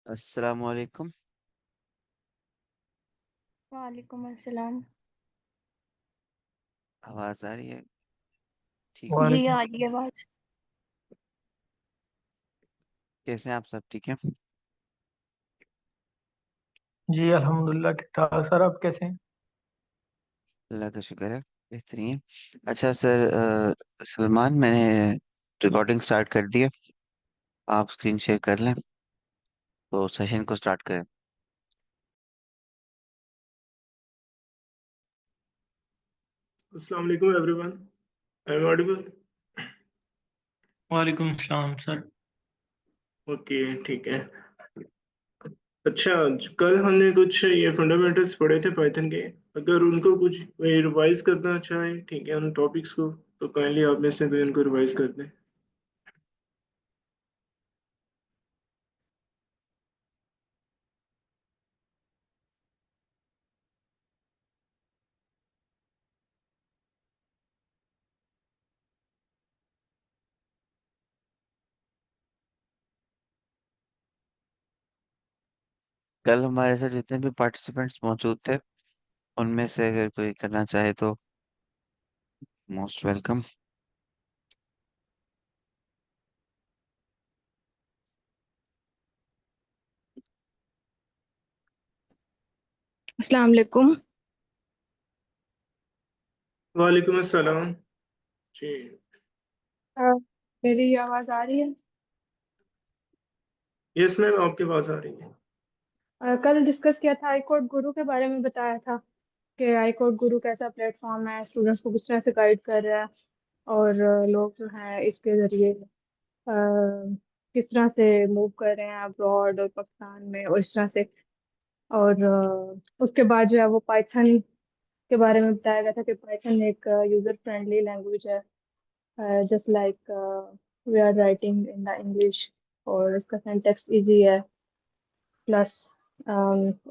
अस्सलाम वालेकुम। वालेकुम अस्सलाम। आवाज़ आ रही है? ठीक हो? जी वालेकुम। आ रही है आवाज। कैसे हैं आप? सब ठीक है? जी अल्हम्दुलिल्लाह ठीक ठाक। सर आप कैसे हैं? अल्लाह का शुक्र है, बेहतरीन। अच्छा सर, सलमान, मैंने रिकॉर्डिंग स्टार्ट कर दी है। आप स्क्रीन शेयर कर लें तो सेशन को स्टार्ट करें। Assalamu alaikum everyone. I'm audible. वालेकुम सलाम सर। ओके, ठीक है। अच्छा, कल हमने कुछ ये फंडामेंटल्स पढ़े थे पाइथन के। अगर उनको कुछ रिवाइज करना चाहें, ठीक है, उन टॉपिक्स को, तो काइंडली आप में से कोई उनको रिवाइज कर दें। कल हमारे साथ जितने भी पार्टिसिपेंट्स मौजूद थे, उनमें से अगर कोई करना चाहे तो मोस्ट वेलकम। अस्सलाम वालेकुम। वालेकुम अस्सलाम जी। हाँ, मेरी आवाज आ रही है। यस मैम, आपके पास आ रही है। कल डिस्कस किया था, आई कोड गुरु के बारे में बताया था कि आई कोड गुरु कैसा प्लेटफॉर्म है, स्टूडेंट्स को किस तरह से गाइड कर रहा है और लोग जो हैं इसके जरिए किस तरह से मूव कर रहे हैं अब्रॉड और पाकिस्तान में और इस तरह से। और उसके बाद जो है वो पाइथन के बारे में बताया गया था कि पाइथन एक यूजर फ्रेंडली लैंग्वेज है, just like we are writing in the English, और इसका सिंटैक्स इजी है, प्लस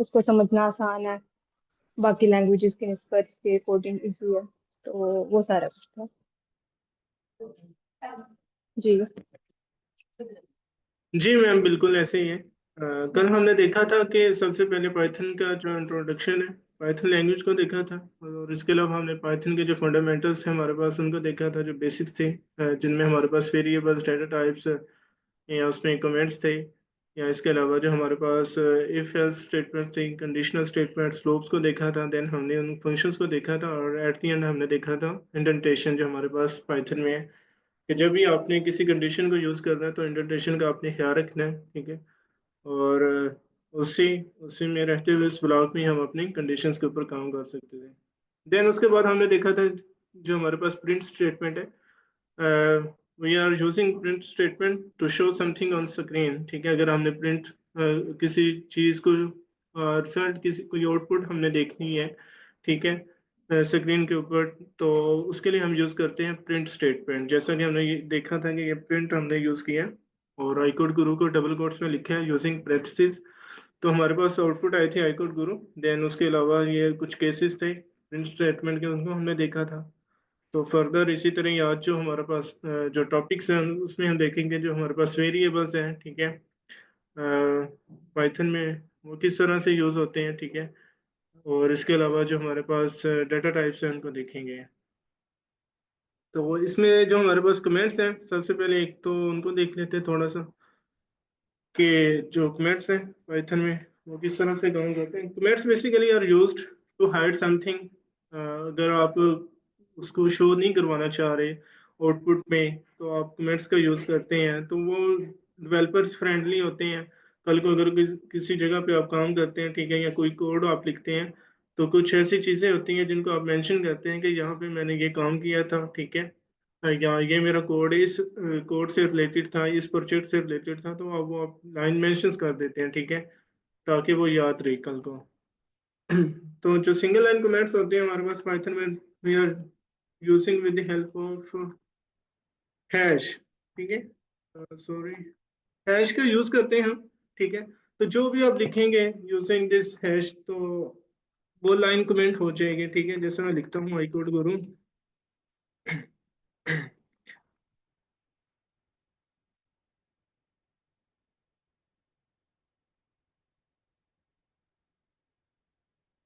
उसको समझना आसान है, बाकी लैंग्वेजेस के निस्बत इसके कोडिंग इजी है। तो वो सारा कुछ था जी। जी मैम, बिल्कुल ऐसे ही है। कल हमने देखा था कि सबसे पहले पाइथन का जो इंट्रोडक्शन है, पाइथन लैंग्वेज को देखा था। और इसके अलावा हमने पाइथन के जो फंडामेंटल्स थे हमारे पास, उनको देखा था, जो बेसिक्स थे, जिनमें हमारे पास वेरिएबल्स, डाटा टाइप्स, या उसमें कमेंट्स थे, या इसके अलावा जो हमारे पास इफ एल्स स्टेटमेंट थे, कंडीशनल स्टेटमेंट, स्लोप्स को देखा था। देन हमने उन फंक्शंस को देखा था, और एट द एंड हमने देखा था इंडेंटेशन जो हमारे पास पाइथन में है, कि जब भी आपने किसी कंडीशन को यूज़ करना है तो इंडेंटेशन का आपने ख्याल रखना है, ठीक है। और उसी उसी में रहते हुए इस ब्लॉक में हम अपनी कंडीशंस के ऊपर काम कर सकते थे। देन उसके बाद हमने देखा था जो हमारे पास प्रिंट स्टेटमेंट है। We are using print statement to show something on screen, ठीक है। अगर हमने प्रिंट किसी चीज़ को, रिजल्ट, किसी कोई आउटपुट हमने देखनी है, ठीक है, स्क्रीन के ऊपर, तो उसके लिए हम यूज़ करते हैं प्रिंट स्टेटमेंट। जैसा कि हमने ये देखा था कि ये प्रिंट हमने यूज़ किया, और आई कोड गुरु को डबल कोट्स में लिखा है यूजिंग ब्रेथसिस। तो हमारे पास आउटपुट आई थी आई कोड गुरु। देन उसके अलावा ये कुछ केसेस थे प्रिंट स्टेटमेंट के, उनको हमने देखा था। तो फर्दर इसी तरह ही आज जो हमारे पास जो टॉपिक्स हैं उसमें हम देखेंगे जो हमारे पास वेरिएबल्स हैं, ठीक है, पाइथन में वो किस तरह से यूज़ होते हैं, ठीक है। और इसके अलावा जो हमारे पास डाटा टाइप्स हैं उनको देखेंगे। तो वो इसमें जो हमारे पास कमेंट्स हैं, सबसे पहले एक तो उनको देख लेते हैं थोड़ा सा, कि जो कमेंट्स हैं पाइथन में वो किस तरह से काम करते हैं। Comments basically are used to hide something. अगर आप उसको शो नहीं करवाना चाह रहे आउटपुट में, तो आप कमेंट्स का यूज़ करते हैं, तो वो डेवलपर्स फ्रेंडली होते हैं। कल को अगर किसी जगह पे आप काम करते हैं, ठीक है, या कोई कोड आप लिखते हैं, तो कुछ ऐसी चीज़ें होती हैं जिनको आप मेंशन करते हैं कि यहाँ पे मैंने ये काम किया था, ठीक है, या ये मेरा कोड इस कोड से रिलेटेड था, इस प्रोजेक्ट से रिलेटेड था, तो आप वो आप लाइन मेंशंस कर देते हैं, ठीक है, ताकि वो याद रहे कल को। तो जो सिंगल लाइन कमेंट्स होते हैं हमारे पास पाइथन में, we are using with the help of hash, ठीक है, सॉरी, हैश का यूज करते हैं हम, ठीक है। तो जो भी आप लिखेंगे यूजिंग दिस हैश, तो वो लाइन कमेंट हो जाएगी, ठीक है। जैसे मैं लिखता हूँ आई कोड गुरु,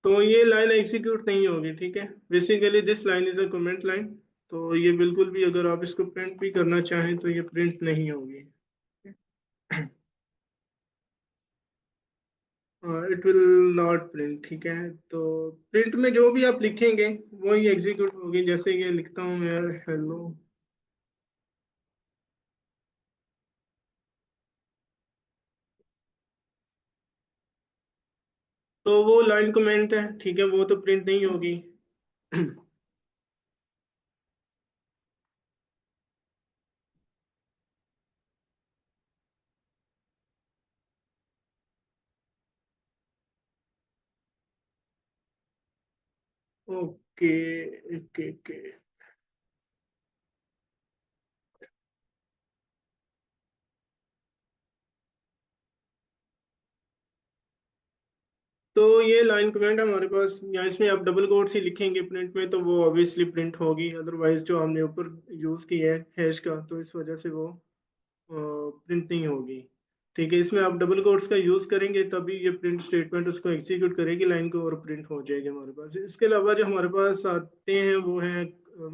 तो ये लाइन एग्जीक्यूट नहीं होगी, ठीक है। Basically this line is a comment line, तो ये बिल्कुल भी अगर आप इसको प्रिंट भी करना चाहें तो ये प्रिंट नहीं होगी। इट विल नॉट प्रिंट, ठीक है। तो प्रिंट में जो भी आप लिखेंगे वही एग्जीक्यूट होगी। जैसे ये लिखता हूँ मैं हेलो, तो वो लाइन कमेंट है, ठीक है, वो तो प्रिंट नहीं होगी। Okay okay okay. तो ये लाइन कमेंट हमारे पास, या इसमें आप डबल कोट्स ही लिखेंगे प्रिंट में तो वो ऑब्वियसली प्रिंट होगी, अदरवाइज जो हमने ऊपर यूज किया है हैश का, तो इस वजह से वो प्रिंट नहीं होगी। ठीक है, इसमें आप डबल कोट्स का यूज करेंगे तभी ये प्रिंट स्टेटमेंट उसको एग्जीक्यूट करेगी लाइन को, और प्रिंट हो जाएगी हमारे पास। इसके अलावा जो हमारे पास आते हैं वो है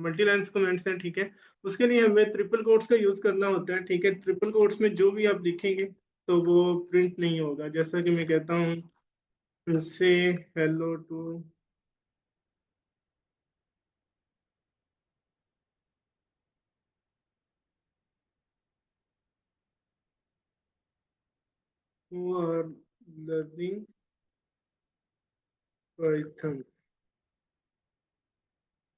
मल्टी लाइन्स कमेंट्स हैं, ठीक है। उसके लिए हमें ट्रिपल कोट्स का यूज करना होता है, ठीक है। ट्रिपल कोट्स में जो भी आप लिखेंगे तो वो प्रिंट नहीं होगा। जैसा कि मैं कहता हूँ से hello to who are learning Python।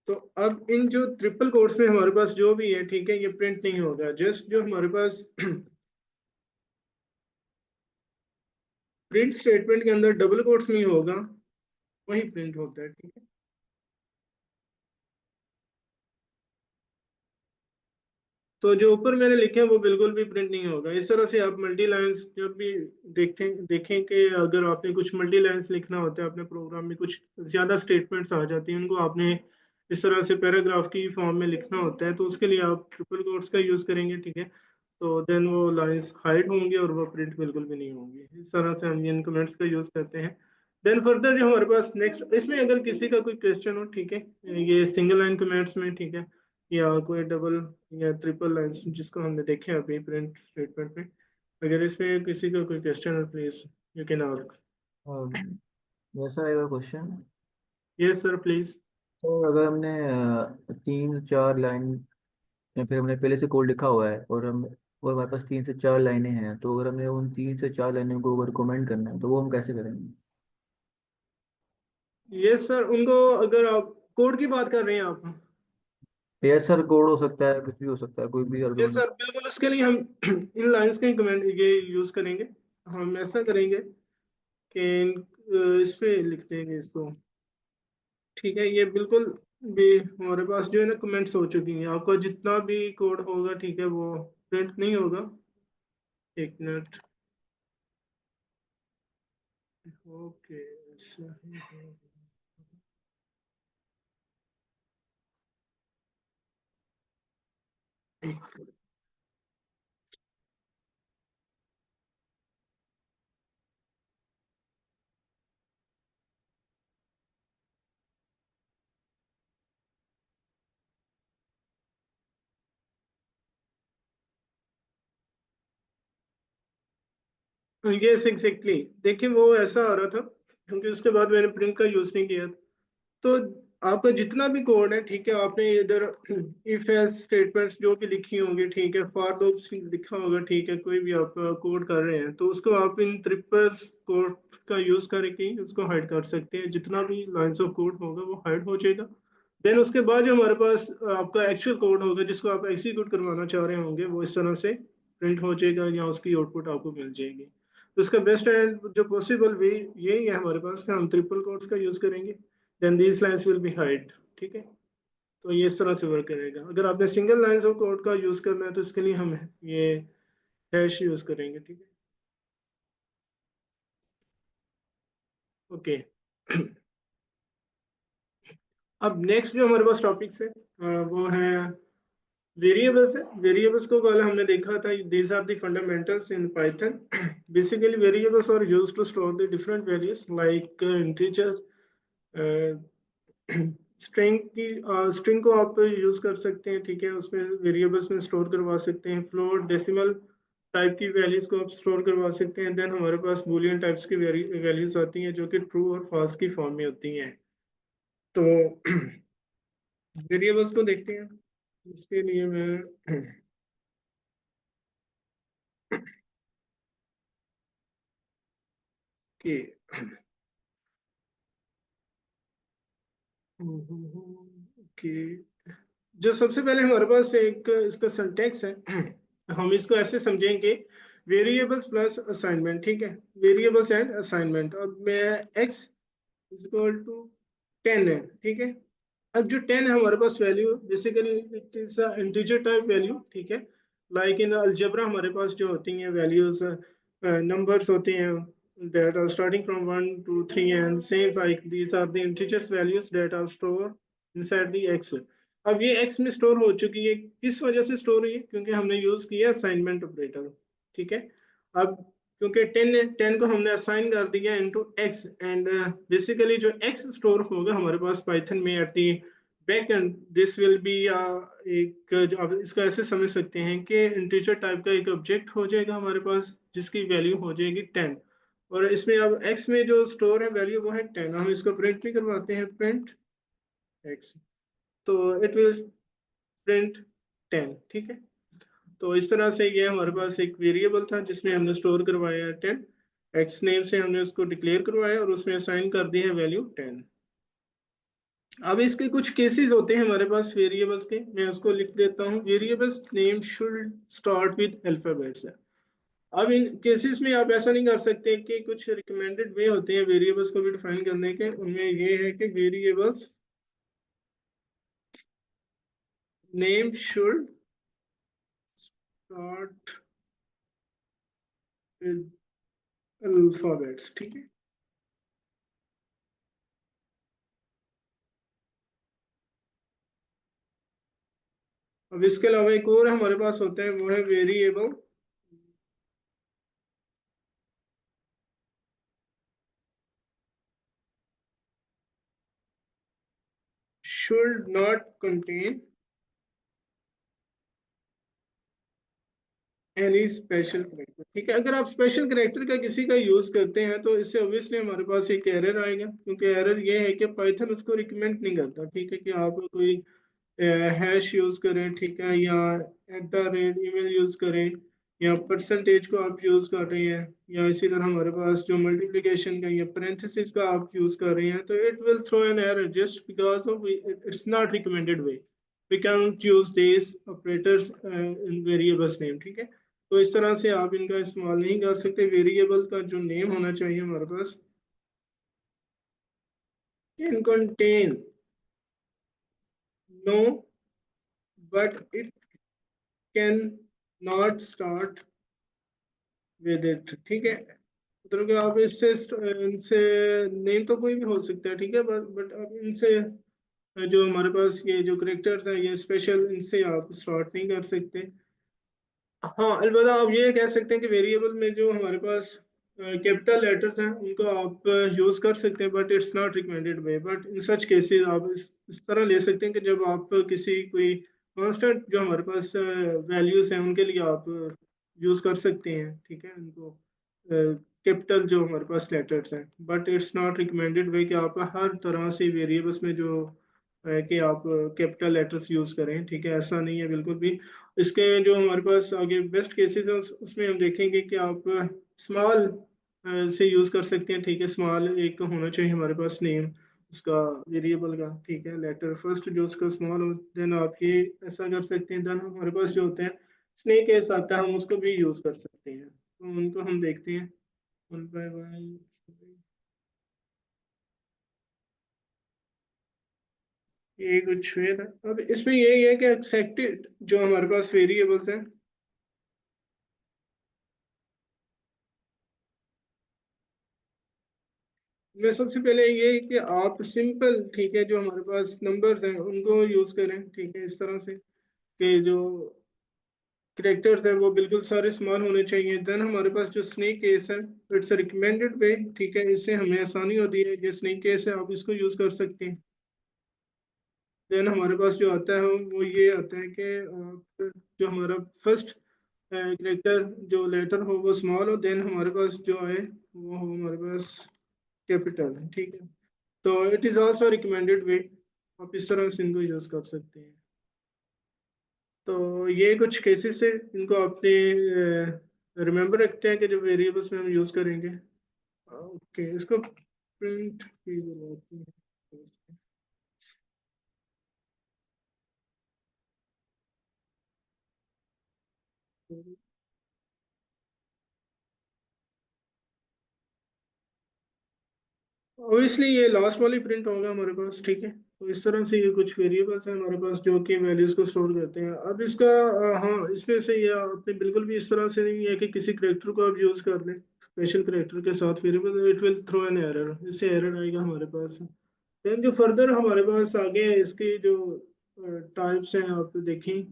तो अब इन जो ट्रिपल कोट्स में हमारे पास जो भी है, ठीक है, ये प्रिंट नहीं होगा। जस्ट जो हमारे पास प्रिंट स्टेटमेंट के अंदर डबल कोट्स में होगा वही प्रिंट होता है, ठीक है। तो जो ऊपर मैंने लिखे हैं वो बिल्कुल भी प्रिंट नहीं होगा। इस तरह से आप मल्टी लाइंस जब भी देखें कि अगर आपने कुछ मल्टी लाइंस लिखना होता है अपने प्रोग्राम में, कुछ ज्यादा स्टेटमेंट्स आ जाती हैं, उनको आपने इस तरह से पैराग्राफ की फॉर्म में लिखना होता है, तो उसके लिए आप ट्रिपल कोट्स का यूज करेंगे, ठीक है। तो देन वो लाइंस हाइड होंगी और वो प्रिंट बिल्कुल भी नहीं होंगी। इस तरह से हम इन कमेंट्स का यूज करते हैं। देन फर्दर जो हमारे पास नेक्स्ट, इसमें अगर किसी का कोई क्वेश्चन हो, ठीक है, ये सिंगल लाइन कमेंट्स में, ठीक है, या कोई डबल या ट्रिपल लाइंस जिसको हमने देखे अभी प्रिंट स्टेटमेंट में, अगर इसमें किसी का कोई क्वेश्चन है प्लीज यू कैन आस्क। जैसा है क्वेश्चन। Yes sir please. तो अगर हमने 3 4 लाइन, या फिर हमने पहले से कोड लिखा हुआ है और हमारे पास 3 से 4 लाइनें हैं, तो अगर हमें उन 3 से 4 लाइनों को अगर कमेंट करना है तो वो हम कैसे करेंगे? यस सर, उनको अगर आप कोड की बात कर रहे हैं आप। यस सर, कोड हो सकता है, कुछ भी हो सकता है, कोई भी यस आर्गुमेंट। सर, बिल्कुल उसके लिए हम इन लाइंस का ही कमेंट ये यूज करेंगे। हम ऐसा करेंगे कि इस पे लिख देंगे इसको, ठीक है। ये बिल्कुल भी हमारे पास जो है ना कमेंट्स हो चुकी हैं। आपका जितना भी कोड होगा, ठीक है, वो प्रिंट नहीं होगा। एक मिनट। ओके, अच्छा है। यस एग्जैक्टली, देखिए वो ऐसा आ रहा था क्योंकि उसके बाद मैंने प्रिंट का यूज नहीं किया। तो आपका जितना भी कोड है, ठीक है, आपने इधर इफ एल्स स्टेटमेंट्स जो भी लिखी होंगी, ठीक है, फॉर लूप लिखा होगा, ठीक है, कोई भी आप कोड कर रहे हैं तो उसको आप इन ट्रिपल कोड का यूज करके ही उसको हाइड कर सकते हैं। जितना भी लाइंस ऑफ कोड होगा वो हाइड हो जाएगा। देन उसके बाद जो हमारे पास आपका एक्चुअल कोड होगा जिसको आप एग्जीक्यूट करवाना चाह रहे होंगे वो इस तरह से प्रिंट हो जाएगा या उसकी आउटपुट आपको मिल जाएगी। तो इसका बेस्ट एंड जो पॉसिबल वे यही है हमारे पास कि हम ट्रिपल कोड्स का यूज करेंगे, then these lines will be hide, ठीक है। तो ये इस तरह से वर्क करेगा। अगर आपने सिंगल लाइंस ऑफ कोड का यूज करना है तो इसके लिए हम ये हैश यूज करेंगे, ठीक है। ओके। अब नेक्स्ट जो हमारे पास टॉपिक्स है वो है वेरिएबल्स है। वेरिएबल्स को कल हमने देखा था, these are the fundamentals in Python. Basically variables are used to store the different values like integer, string को आप यूज कर सकते हैं, ठीक है, उसमें वेरिएबल्स में स्टोर करवा सकते हैं, फ्लोट डेसिमल टाइप की वैल्यूज को आप स्टोर करवा सकते हैं। देन हमारे पास बूलियन टाइप्स की वैल्यूज आती हैं जो कि ट्रू और फॉल्स की फॉर्म में होती हैं। तो वेरिएबल्स को देखते हैं। इसके लिए मैं कि कि जो सबसे पहले हमारे पास एक इसका सिंटैक्स है, हम इसको ऐसे समझेंगे, वेरिएबल्स प्लस असाइनमेंट, ठीक है, वेरिएबल्स एंड असाइनमेंट। अब मैं x इक्वल टू 10 है, ठीक है। अब जो 10 है हमारे पास value, basically it is integer type value, ठीक है। लाइक इन अलजेब्रा हमारे पास जो होती हैं वैल्यूज, नंबर्स होते हैं that are starting from 1 to 3 and same like these are the integers values that are stored inside the x। अब ये x में स्टोर हो चुकी है, किस वजह से स्टोर हुई है? क्योंकि हमने यूज किया असाइनमेंट ऑपरेटर, ठीक है। अब क्योंकि 10 को हमने असाइन कर दिया इनटू x, एंड बेसिकली जो x स्टोर होगा हमारे पास पाइथन में at the back and, this will be एक, जो आप इसका ऐसे समझ सकते हैं कि इंटीजर टाइप का एक ऑब्जेक्ट हो जाएगा हमारे पास जिसकी वैल्यू हो जाएगी 10। और इसमें अब x में जो स्टोर है वैल्यू वो है 10, हम इसको प्रिंट भी करवाते हैं, प्रिंट x, तो इट विल प्रिंट 10, ठीक है। तो इस तरह से ये हमारे पास एक वेरिएबल था जिसमें हमने स्टोर करवाया 10, एक्स नेम से हमने उसको डिक्लेयर करवाया और उसमें असाइन कर दी है वैल्यू 10। अब इसके कुछ केसेस होते हैं हमारे पास वेरिएबल्स के, मैं उसको लिख देता हूँ। Variables name should start with alphabets. अब इन केसेस में आप ऐसा नहीं कर सकते कि कुछ रिकमेंडेड वे होते हैं वेरिएबल्स को भी डिफाइन करने के, उनमें ये है कि variables name should start with alphabets, ठीक है। अब इसके अलावा एक और हमारे पास होते हैं, वो है variable should not contain any special character, ठीक है। अगर आप स्पेशल करेक्टर का किसी का यूज करते हैं तो इससे ऑब्वियसली हमारे पास एक एरर आएगा, क्योंकि एरर ये है कि पाइथन उसको रिकमेंड नहीं करता, ठीक है, कि आप कोई हैश यूज करें, ठीक है, या @ ईमेल यूज करें, या परसेंटेज को आप यूज कर रहे हैं, या इसी तरह हमारे पास जो मल्टीप्लिकेशन का या पेरेंथेसिस का आप यूज कर रहे हैं, तो it will throw an error just because of it's not recommended way, we can use this operators in variables name, ठीक है। तो इस तरह से आप इनका इस्तेमाल नहीं कर सकते। वेरिएबल का जो नेम होना चाहिए हमारे पास, can contain no but it can not start with it, ठीक है। मतलब कि आप इससे इनसे नेम तो कोई भी हो सकता है, ठीक है, बट अब इनसे जो हमारे पास ये जो करेक्टर्स हैं ये स्पेशल, इनसे आप स्टार्ट नहीं कर सकते। हाँ, अलबत्ता आप ये कह सकते हैं कि वेरिएबल में जो हमारे पास कैपिटल लेटर्स हैं उनको आप यूज कर सकते हैं, but it's not recommended way. But in such cases आप इस तरह ले सकते हैं कि जब आप किसी कोई कांस्टेंट जो हमारे पास वैल्यूज हैं उनके लिए आप यूज कर सकते हैं, ठीक है, उनको कैपिटल जो हमारे पास लेटर्स हैं, बट इट्स नॉट रिकमेंडेड वे कि आप हर तरह से वेरिएबल्स में जो कि आप कैपिटल लेटर्स यूज करें, ठीक है, ऐसा नहीं है बिल्कुल भी। इसके जो हमारे पास आगे बेस्ट केसेस हैं उसमें हम देखेंगे कि आप स्मॉल से यूज कर सकते हैं, ठीक है। स्मॉल एक होना चाहिए हमारे पास नेम उसका वेरिएबल का, ठीक है, लेटर फर्स्ट जो उसका स्मॉल हो, देन आप ये ऐसा कर सकते हैं। देन हमारे पास जो होते हैं स्नेक केस आता है, हम उसको भी यूज कर सकते हैं, तो उनको हम देखते हैं वन बाय वन। ये कुछ है था। अब इसमें यही है कि एक्सेप्टेड जो हमारे पास वेरिएबल्स हैं, मैं सबसे पहले ये है कि आप सिंपल, ठीक है, जो हमारे पास नंबर्स हैं उनको यूज करें, ठीक है, इस तरह से कि जो कैरेक्टर्स है वो बिल्कुल सारे स्मॉल होने चाहिए। देन हमारे पास जो स्नेक केस है, इट्स रिकमेंडेड वे, ठीक है, इससे हमें आसानी होती है। ये स्नेक केस है, आप इसको यूज कर सकते हैं। देन हमारे पास जो आता है वो ये आता है कि जो हमारा फर्स्ट कैरेक्टर जो लेटर हो वो स्मॉल हो, देन हमारे पास जो है वो हो हमारे पास कैपिटल, ठीक है। तो इट इज आल्सो रिकमेंडेड वे, आप इस तरह से इनको यूज कर सकते हैं। तो ये कुछ केसेस है, इनको आपने रिमेंबर रखते हैं कि जो वेरिएबल्स में हम यूज करेंगे। ओके, इसको प्रिंट भी करवाते हैं। ऑब्वियसली ये लास्ट वाली प्रिंट होगा हमारे पास, ठीक है। तो इस तरह से ये कुछ वेरिएबल्स हैं हमारे पास जो कि वैल्यूज को स्टोर करते हैं। अब इसका हाँ, इसमें से ये आपने बिल्कुल भी इस तरह से नहीं है कि किसी करेक्टर को आप यूज कर लें स्पेशल करेक्टर के साथ variable, it will throw an error, इससे एरर आएगा हमारे पास। देन जो फर्दर हमारे पास आगे है, इसकी जो टाइप्स हैं आप देखें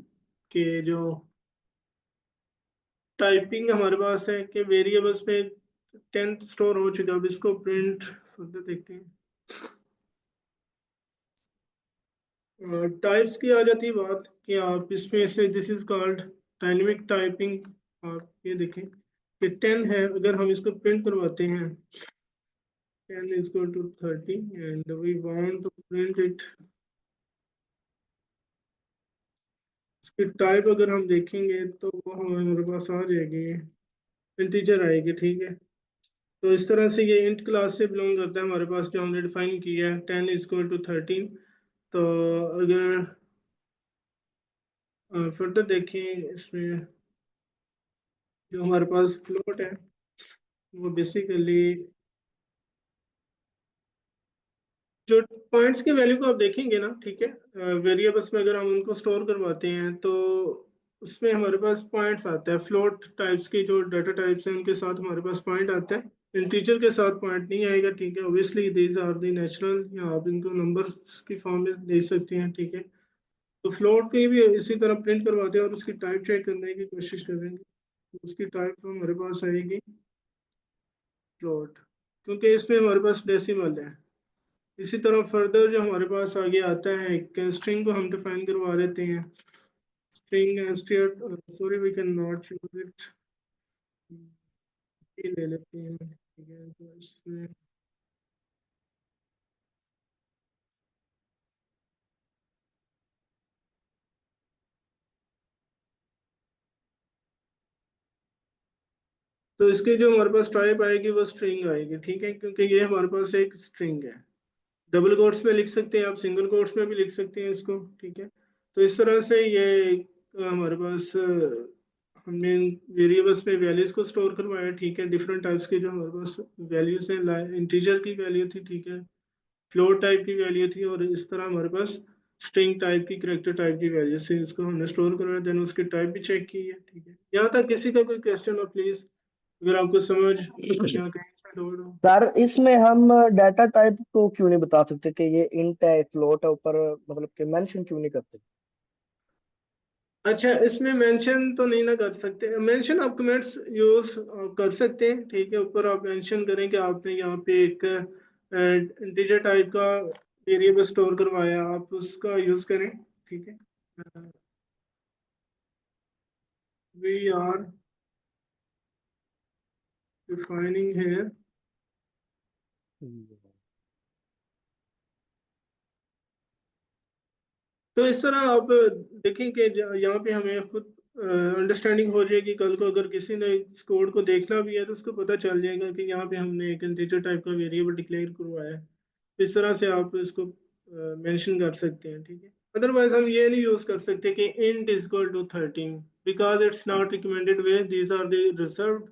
कि जो टाइपिंग हमारे पास है कि वेरिएबल्स पे 10th स्टोर हो चुका है। अब इसको प्रिंट फर्दर देखते हैं। टाइप्स की आ जाती है बात कि आप इसमें से this is called dynamic typing. आप ये देखें कि 10 है, अगर हम इसको प्रिंट करवाते हैं 10 is equal to 30 and we want to print it, इसकी टाइप अगर हम देखेंगे तो वो हमारे पास आ जाएगी, इंटीजर आएगी, ठीक है। तो इस तरह से ये इंट क्लास से बिलोंग करता है हमारे पास, जो हमने डिफाइन किया है 10 is equal to 13। तो अगर फर्दर देखें इसमें जो हमारे पास फ्लोट है वो बेसिकली जो पॉइंट्स की वैल्यू को आप देखेंगे ना, ठीक है, वेरिएबल्स में अगर हम उनको स्टोर करवाते हैं तो उसमें हमारे पास पॉइंट्स आता है। फ्लोट टाइप्स की जो डाटा टाइप्स हैं उनके साथ हमारे पास पॉइंट आता है, इंटीजर के साथ पॉइंट नहीं आएगा, ठीक है। Obviously these are the natural, या आप इनको नंबर की फॉर्म में दे सकते हैं, ठीक है। तो फ्लोट की भी इसी तरह प्रिंट करवाते हैं और उसकी टाइप चेक करने की कोशिश करेंगे, तो उसकी टाइप हमारे पास आएगी फ्लोट, क्योंकि इसमें हमारे पास डेसिमल है। इसी तरह फर्दर जो हमारे पास आगे आता है, एक स्ट्रिंग को हम डिफाइन करवा देते हैं। String sorry we can not use it, ये ले लेते हैं, ठीक है। तो इसमें तो इसकी जो हमारे पास टाइप आएगी वो स्ट्रिंग आएगी, ठीक है, क्योंकि ये हमारे पास एक स्ट्रिंग है। डबल कोट्स में लिख सकते हैं आप, सिंगल कोट्स में भी लिख सकते हैं इसको, ठीक है। तो इस तरह से ये हमारे पास हमने वेरिएबल्स में वैल्यूज को स्टोर करवाया, ठीक है। डिफरेंट टाइप्स के जो हमारे पास वैल्यूज हैं, इंटीजर की वैल्यू थी, ठीक है, फ्लोट टाइप की वैल्यू थी, और इस तरह हमारे पास स्ट्रिंग टाइप की, करेक्टर टाइप की वैल्यू से इसको हमने स्टोर करवाया, देन उसकी टाइप भी चेक की है, ठीक है। यहाँ तक किसी का कोई क्वेश्चन हो प्लीज, अगर आपको समझ या कहीं से लोड हो। सर इसमें हम डाटा टाइप को क्यों नहीं बता सकते कि ये इंट है फ्लोट है ऊपर, मतलब कि मेंशन क्यों नहीं करते? अच्छा, इसमें मेंशन तो नहीं ना कर सकते, मेंशन आप कमेंट्स यूज कर सकते हैं, ठीक है। ऊपर आप मेंशन करें कि आपने यहाँ पे एक इंटीजर टाइप का वेरिएबल स्टोर करवाया, आप उसका यूज करें, ठीक है। वी आर डिफाइनिंग हेयर, तो इस तरह आप देखें कि यहाँ पे हमें खुद अंडरस्टैंडिंग हो जाएगी। कल को अगर किसी ने इस कोड को देखना भी है तो उसको पता चल जाएगा कि यहाँ पे हमने एक इंटीजर टाइप का वेरिएबल डिक्लेयर करवाया है। इस तरह से आप इसको मेंशन कर सकते हैं, ठीक है। अदरवाइज हम ये नहीं यूज कर सकते कि int is equal to 13 because it's not recommended way, these are the reserved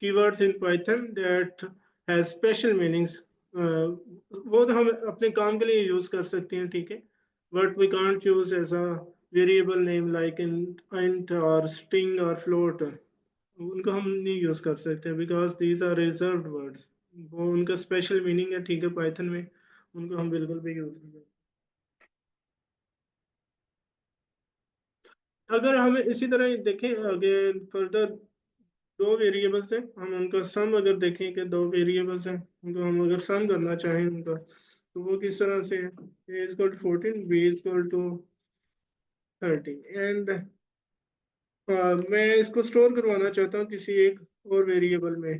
keywords in Python that has special meanings। वो तो हम अपने काम के लिए यूज कर सकते हैं, ठीक है, but we can't use as a variable name like in int or string or float, उनको हम नहीं यूज कर सकते because these are reserved words, वो उनका स्पेशल मीनिंग है, ठीक है, पाइथन में, उनको हम बिल्कुल भी यूज नहीं करते। अगर हम इसी तरह देखें आगे फर्दर, दो वेरिएबल्स हैं, हम उनका सम अगर देखें कि दो वेरिएबल्स हैं उनको हम अगर सम करना चाहें उनका, तो वो किस तरह से है? a is equal to 14, b is equal to 30 and मैं इसको स्टोर करवाना चाहता हूँ किसी एक और वेरिएबल में।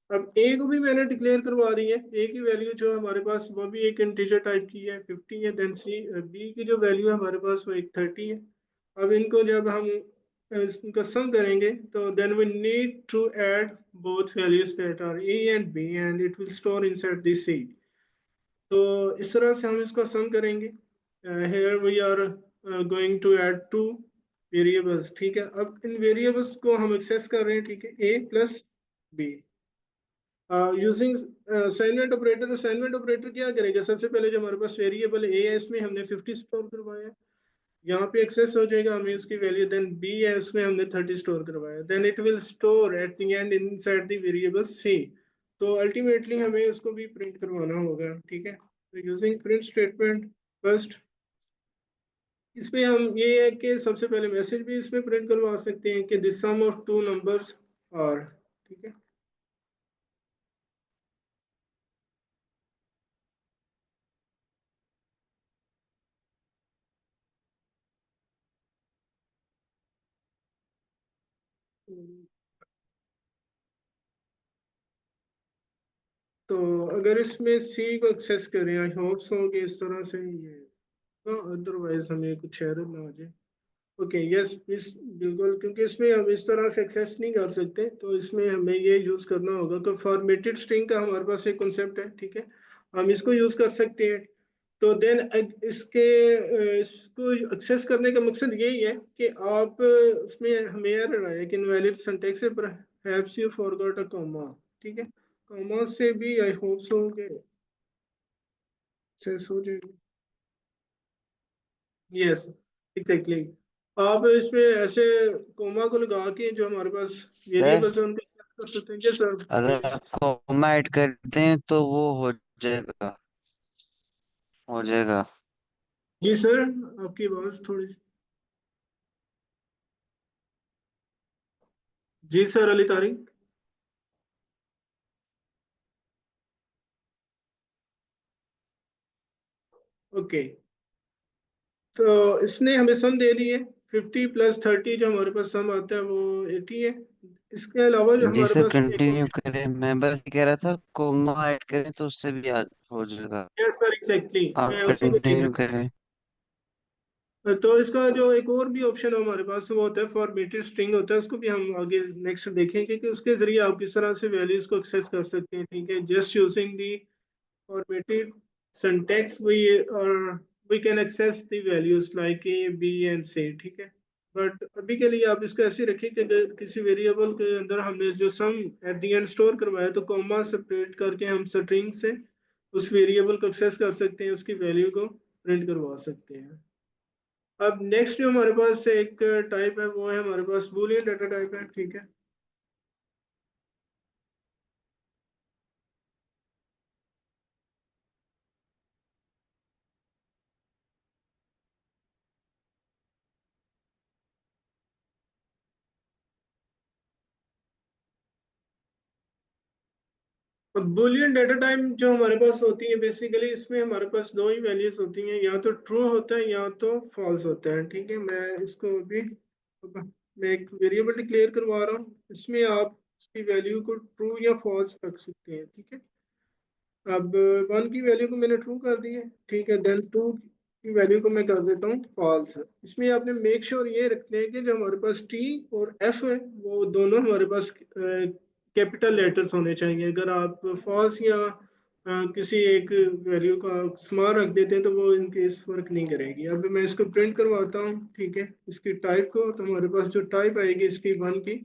अब a को भी मैंने डिक्लेयर करवा दी है, a की वैल्यू जो हमारे पास वो भी एक इंटीजर टाइप की है 50 है, देन b की जो वैल्यू है हमारे पास वो एक 30 है। अब इनको जब हम इनका सम करेंगे तो then we need to add both values that are a and b and it will store inside this c। तो इस तरह से हम इसको सम करेंगे। Here we are going to add two variables, ठीक है। अब इन वेरिएबल्स को हम एक्सेस कर रहे हैं, ठीक है, a plus b using assignment operator. Assignment operator क्या करेगा? सबसे पहले जो हमारे पास वेरिएबल a है इसमें हमने 50 स्टोर करवाया, यहाँ पे एक्सेस हो जाएगा हमें उसकी वैल्यू। देन b है उसमें हमने 30 स्टोर करवाया, then it will store at the end inside the variable c। तो अल्टीमेटली हमें उसको भी प्रिंट करवाना होगा, ठीक है। तो यूजिंग प्रिंट स्टेटमेंट फर्स्ट, इसमें हम ये है कि सबसे पहले मैसेज भी इसमें प्रिंट करवा सकते हैं कि this sum of two numbers are, ठीक है। तो अगर इसमें सी को एक्सेस करें, आई होप सो कि इस तरह से ये, अदरवाइज हमें कुछ एरर ना हो जाए। ओके यस इस बिल्कुल, क्योंकि इसमें हम इस तरह से एक्सेस नहीं कर सकते, तो इसमें हमें ये यूज़ करना होगा कि फॉर्मेटेड स्ट्रिंग का हमारे पास एक कॉन्सेप्ट है, ठीक है, हम इसको यूज़ कर सकते हैं। तो देन इसको एक्सेस करने का मकसद यही है कि आप उसमें हमें एरर आया कि इनवैलिड सिंटैक्स है, perhaps you forgot a comma, ठीक है। कॉमा से भी आई होप सो कि एक्सेस हो जाएगा। यस एग्जैक्टली, आप इसमें ऐसे कोमा को लगा के जो हमारे पास सर वेरिएबल्स है उनको एक्सेस कर सकते हैं। यस सर अगर प्लीज। आप कॉमा ऐड करते हैं तो वो जाएगा हो जाएगा। जी सर, आपकी आवाज़ थोड़ी सी। जी सर, अली तारिक। ओके, तो इसने हमें सम दे दी है 50 प्लस 30, जो हमारे पास सम आता है वो 80 है। इसके अलावा जो जी हमारे सर पास एक और, कंटिन्यू करें, मैं बस ये कह रहा था कॉमा ऐड करें तो उससे भी हो जाएगा। यस सर एग्जैक्टली, आप मैं उसी को देख कंटिन्यू रहा करें। था। तो इसका जो एक और भी ऑप्शन है हमारे पास वो होता है फॉर्मेटेड स्ट्रिंग होता है, उसको भी हम आगे नेक्स्ट देखेंगे कि उसके जरिए आप किस तरह से वैल्यूज को एक्सेस कर सकते हैं, ठीक है, just using the formatted syntax we और we can access the values like A B and C, ठीक है। बट अभी के लिए आप इसको ऐसे रखिए कि अगर किसी वेरिएबल के अंदर हमने जो सम एट द एंड स्टोर करवाया तो कॉमा सेपरेट करके हम स्ट्रिंग से उस वेरिएबल को एक्सेस कर सकते हैं, उसकी वैल्यू को प्रिंट करवा सकते हैं। अब नेक्स्ट जो हमारे पास एक टाइप है वो है हमारे पास बूलियन डाटा टाइप है, ठीक है। अब बूलियन डाटा टाइप जो हमारे पास होती है बेसिकली इसमें हमारे पास दो ही वैल्यूज होती हैं, या तो ट्रू होता है या तो फॉल्स होता है, ठीक है। मैं इसको अभी मैं एक वेरिएबल डिक्लेयर करवा रहा हूँ, इसमें आप इसकी वैल्यू को ट्रू या फॉल्स रख सकते हैं, ठीक है। अब वन की वैल्यू को मैंने ट्रू कर दी है, ठीक है, देन टू की वैल्यू को मैं कर देता हूँ फॉल्स। इसमें आपने मेक श्योर ये रखते हैं कि जो हमारे पास टी और एफ है वो दोनों हमारे पास कैपिटल लेटर्स होने चाहिए। अगर आप फॉल्स या किसी एक वैल्यू का स्मॉल रख देते हैं तो वो इनके इस फर्क नहीं करेगी। अब मैं इसको प्रिंट करवाता हूँ, ठीक है, इसकी टाइप को। तो हमारे पास जो टाइप आएगी इसकी वन की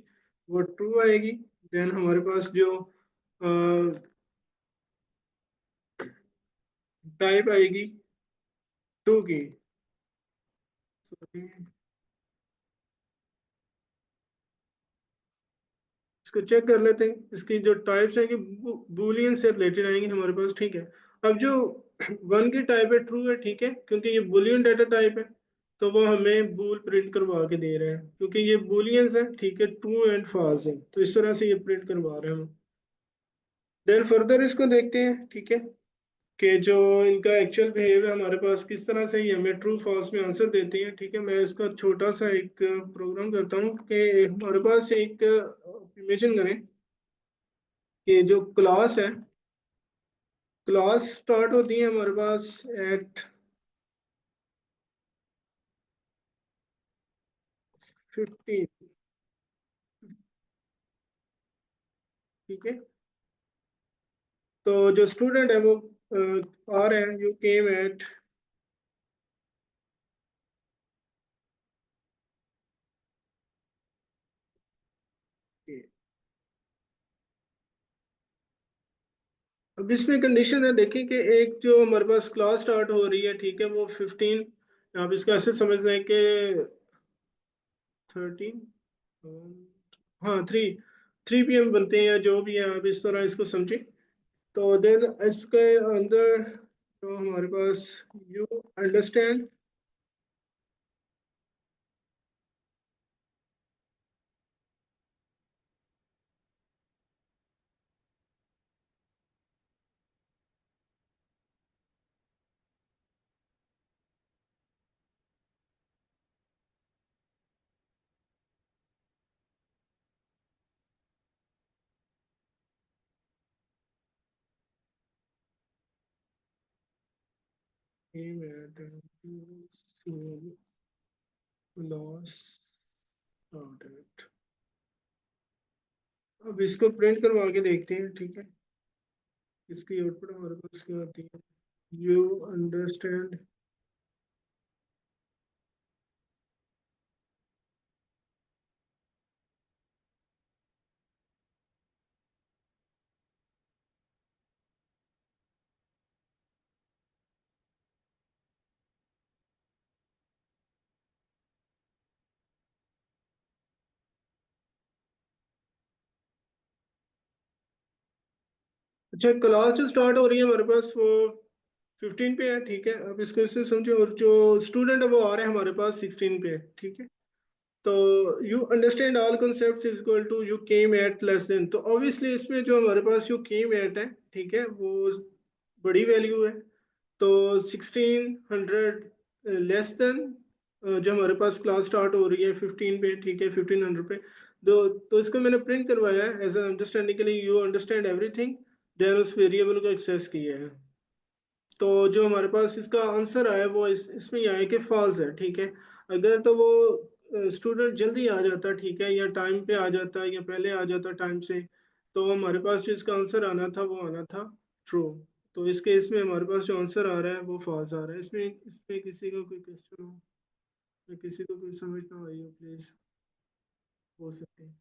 वो ट्रू आएगी। देन हमारे पास जो टाइप आएगी टू की, इसको चेक कर लेते हैं। इसकी जो टाइप्स हैं कि बूलियन से रिलेटेड आएंगे हमारे पास, ठीक है। अब जो वन की टाइप है ट्रू है, ठीक है, क्योंकि ये बूलियन डाटा टाइप है। तो वो हमें बूल प्रिंट करवा के दे रहे हैं, क्योंकि ये बूलियंस है, ठीक है, ट्रू एंड फॉल्स है, तो इस तरह से ये प्रिंट करवा रहे हैं हम। देन फर्दर इसको देखते हैं, ठीक है, कि जो इनका एक्चुअल बिहेवियर हमारे पास किस तरह से ये हमें ट्रू फॉल्स में आंसर देते हैं, ठीक है। मैं इसका छोटा सा एक प्रोग्राम करता हूँ कि हमारे पास एक इमेजिन करें कि जो क्लास है, क्लास स्टार्ट होती है हमारे पास एट 15, ठीक है। तो जो स्टूडेंट है वो आ रहे हैं, यू केम एट अब इसमें कंडीशन है, देखें कि एक जो हमारे पास क्लास स्टार्ट हो रही है, ठीक है, वो 15, आप इसको ऐसे समझना है कि 13, हाँ 3 PM बनते हैं, या जो भी है आप इस तरह इसको समझे। तो देन इसके अंदर तो हमारे पास यू अंडरस्टैंड, लॉस स्टार्टेड। अब इसको प्रिंट करवा के देखते हैं, ठीक है, इसकी आउटपुट हमारे पास क्या आती है, यू अंडरस्टैंड। अच्छा, क्लास जो स्टार्ट हो रही है हमारे पास वो 15 पे है, ठीक है। अब इसको इससे समझे, और जो स्टूडेंट है वो आ रहे हैं हमारे पास 16 पे है, ठीक है। तो you understand all concepts is equal to you came at less than, तो ऑब्वियसली इसमें जो हमारे पास यू केम एट है, ठीक है, वो बड़ी वैल्यू है। तो 1600 लेस देन जो हमारे पास क्लास स्टार्ट हो रही है 15 पे, ठीक है, 1500 पे। तो इसको मैंने प्रिंट करवाया है एज अंडरस्टैंडिंग के लिए, यू अंडरस्टैंड एवरीथिंग, देन उस वेरिएबल को एक्सेस किया है। तो जो हमारे पास इसका आंसर आया वो इसमें यह आया कि फॉल्स है, ठीक है। अगर तो वो स्टूडेंट जल्दी आ जाता, ठीक है, या टाइम पे आ जाता, या पहले आ जाता टाइम से, तो हमारे पास जो इसका आंसर आना था वो आना था ट्रू। तो इस केस में हमारे पास जो आंसर आ रहा है वो फॉल्स आ रहा है। इसमें किसी का कोई क्वेश्चन हो या किसी को कोई समझ ना आई हो, प्लीज हो सकते हैं।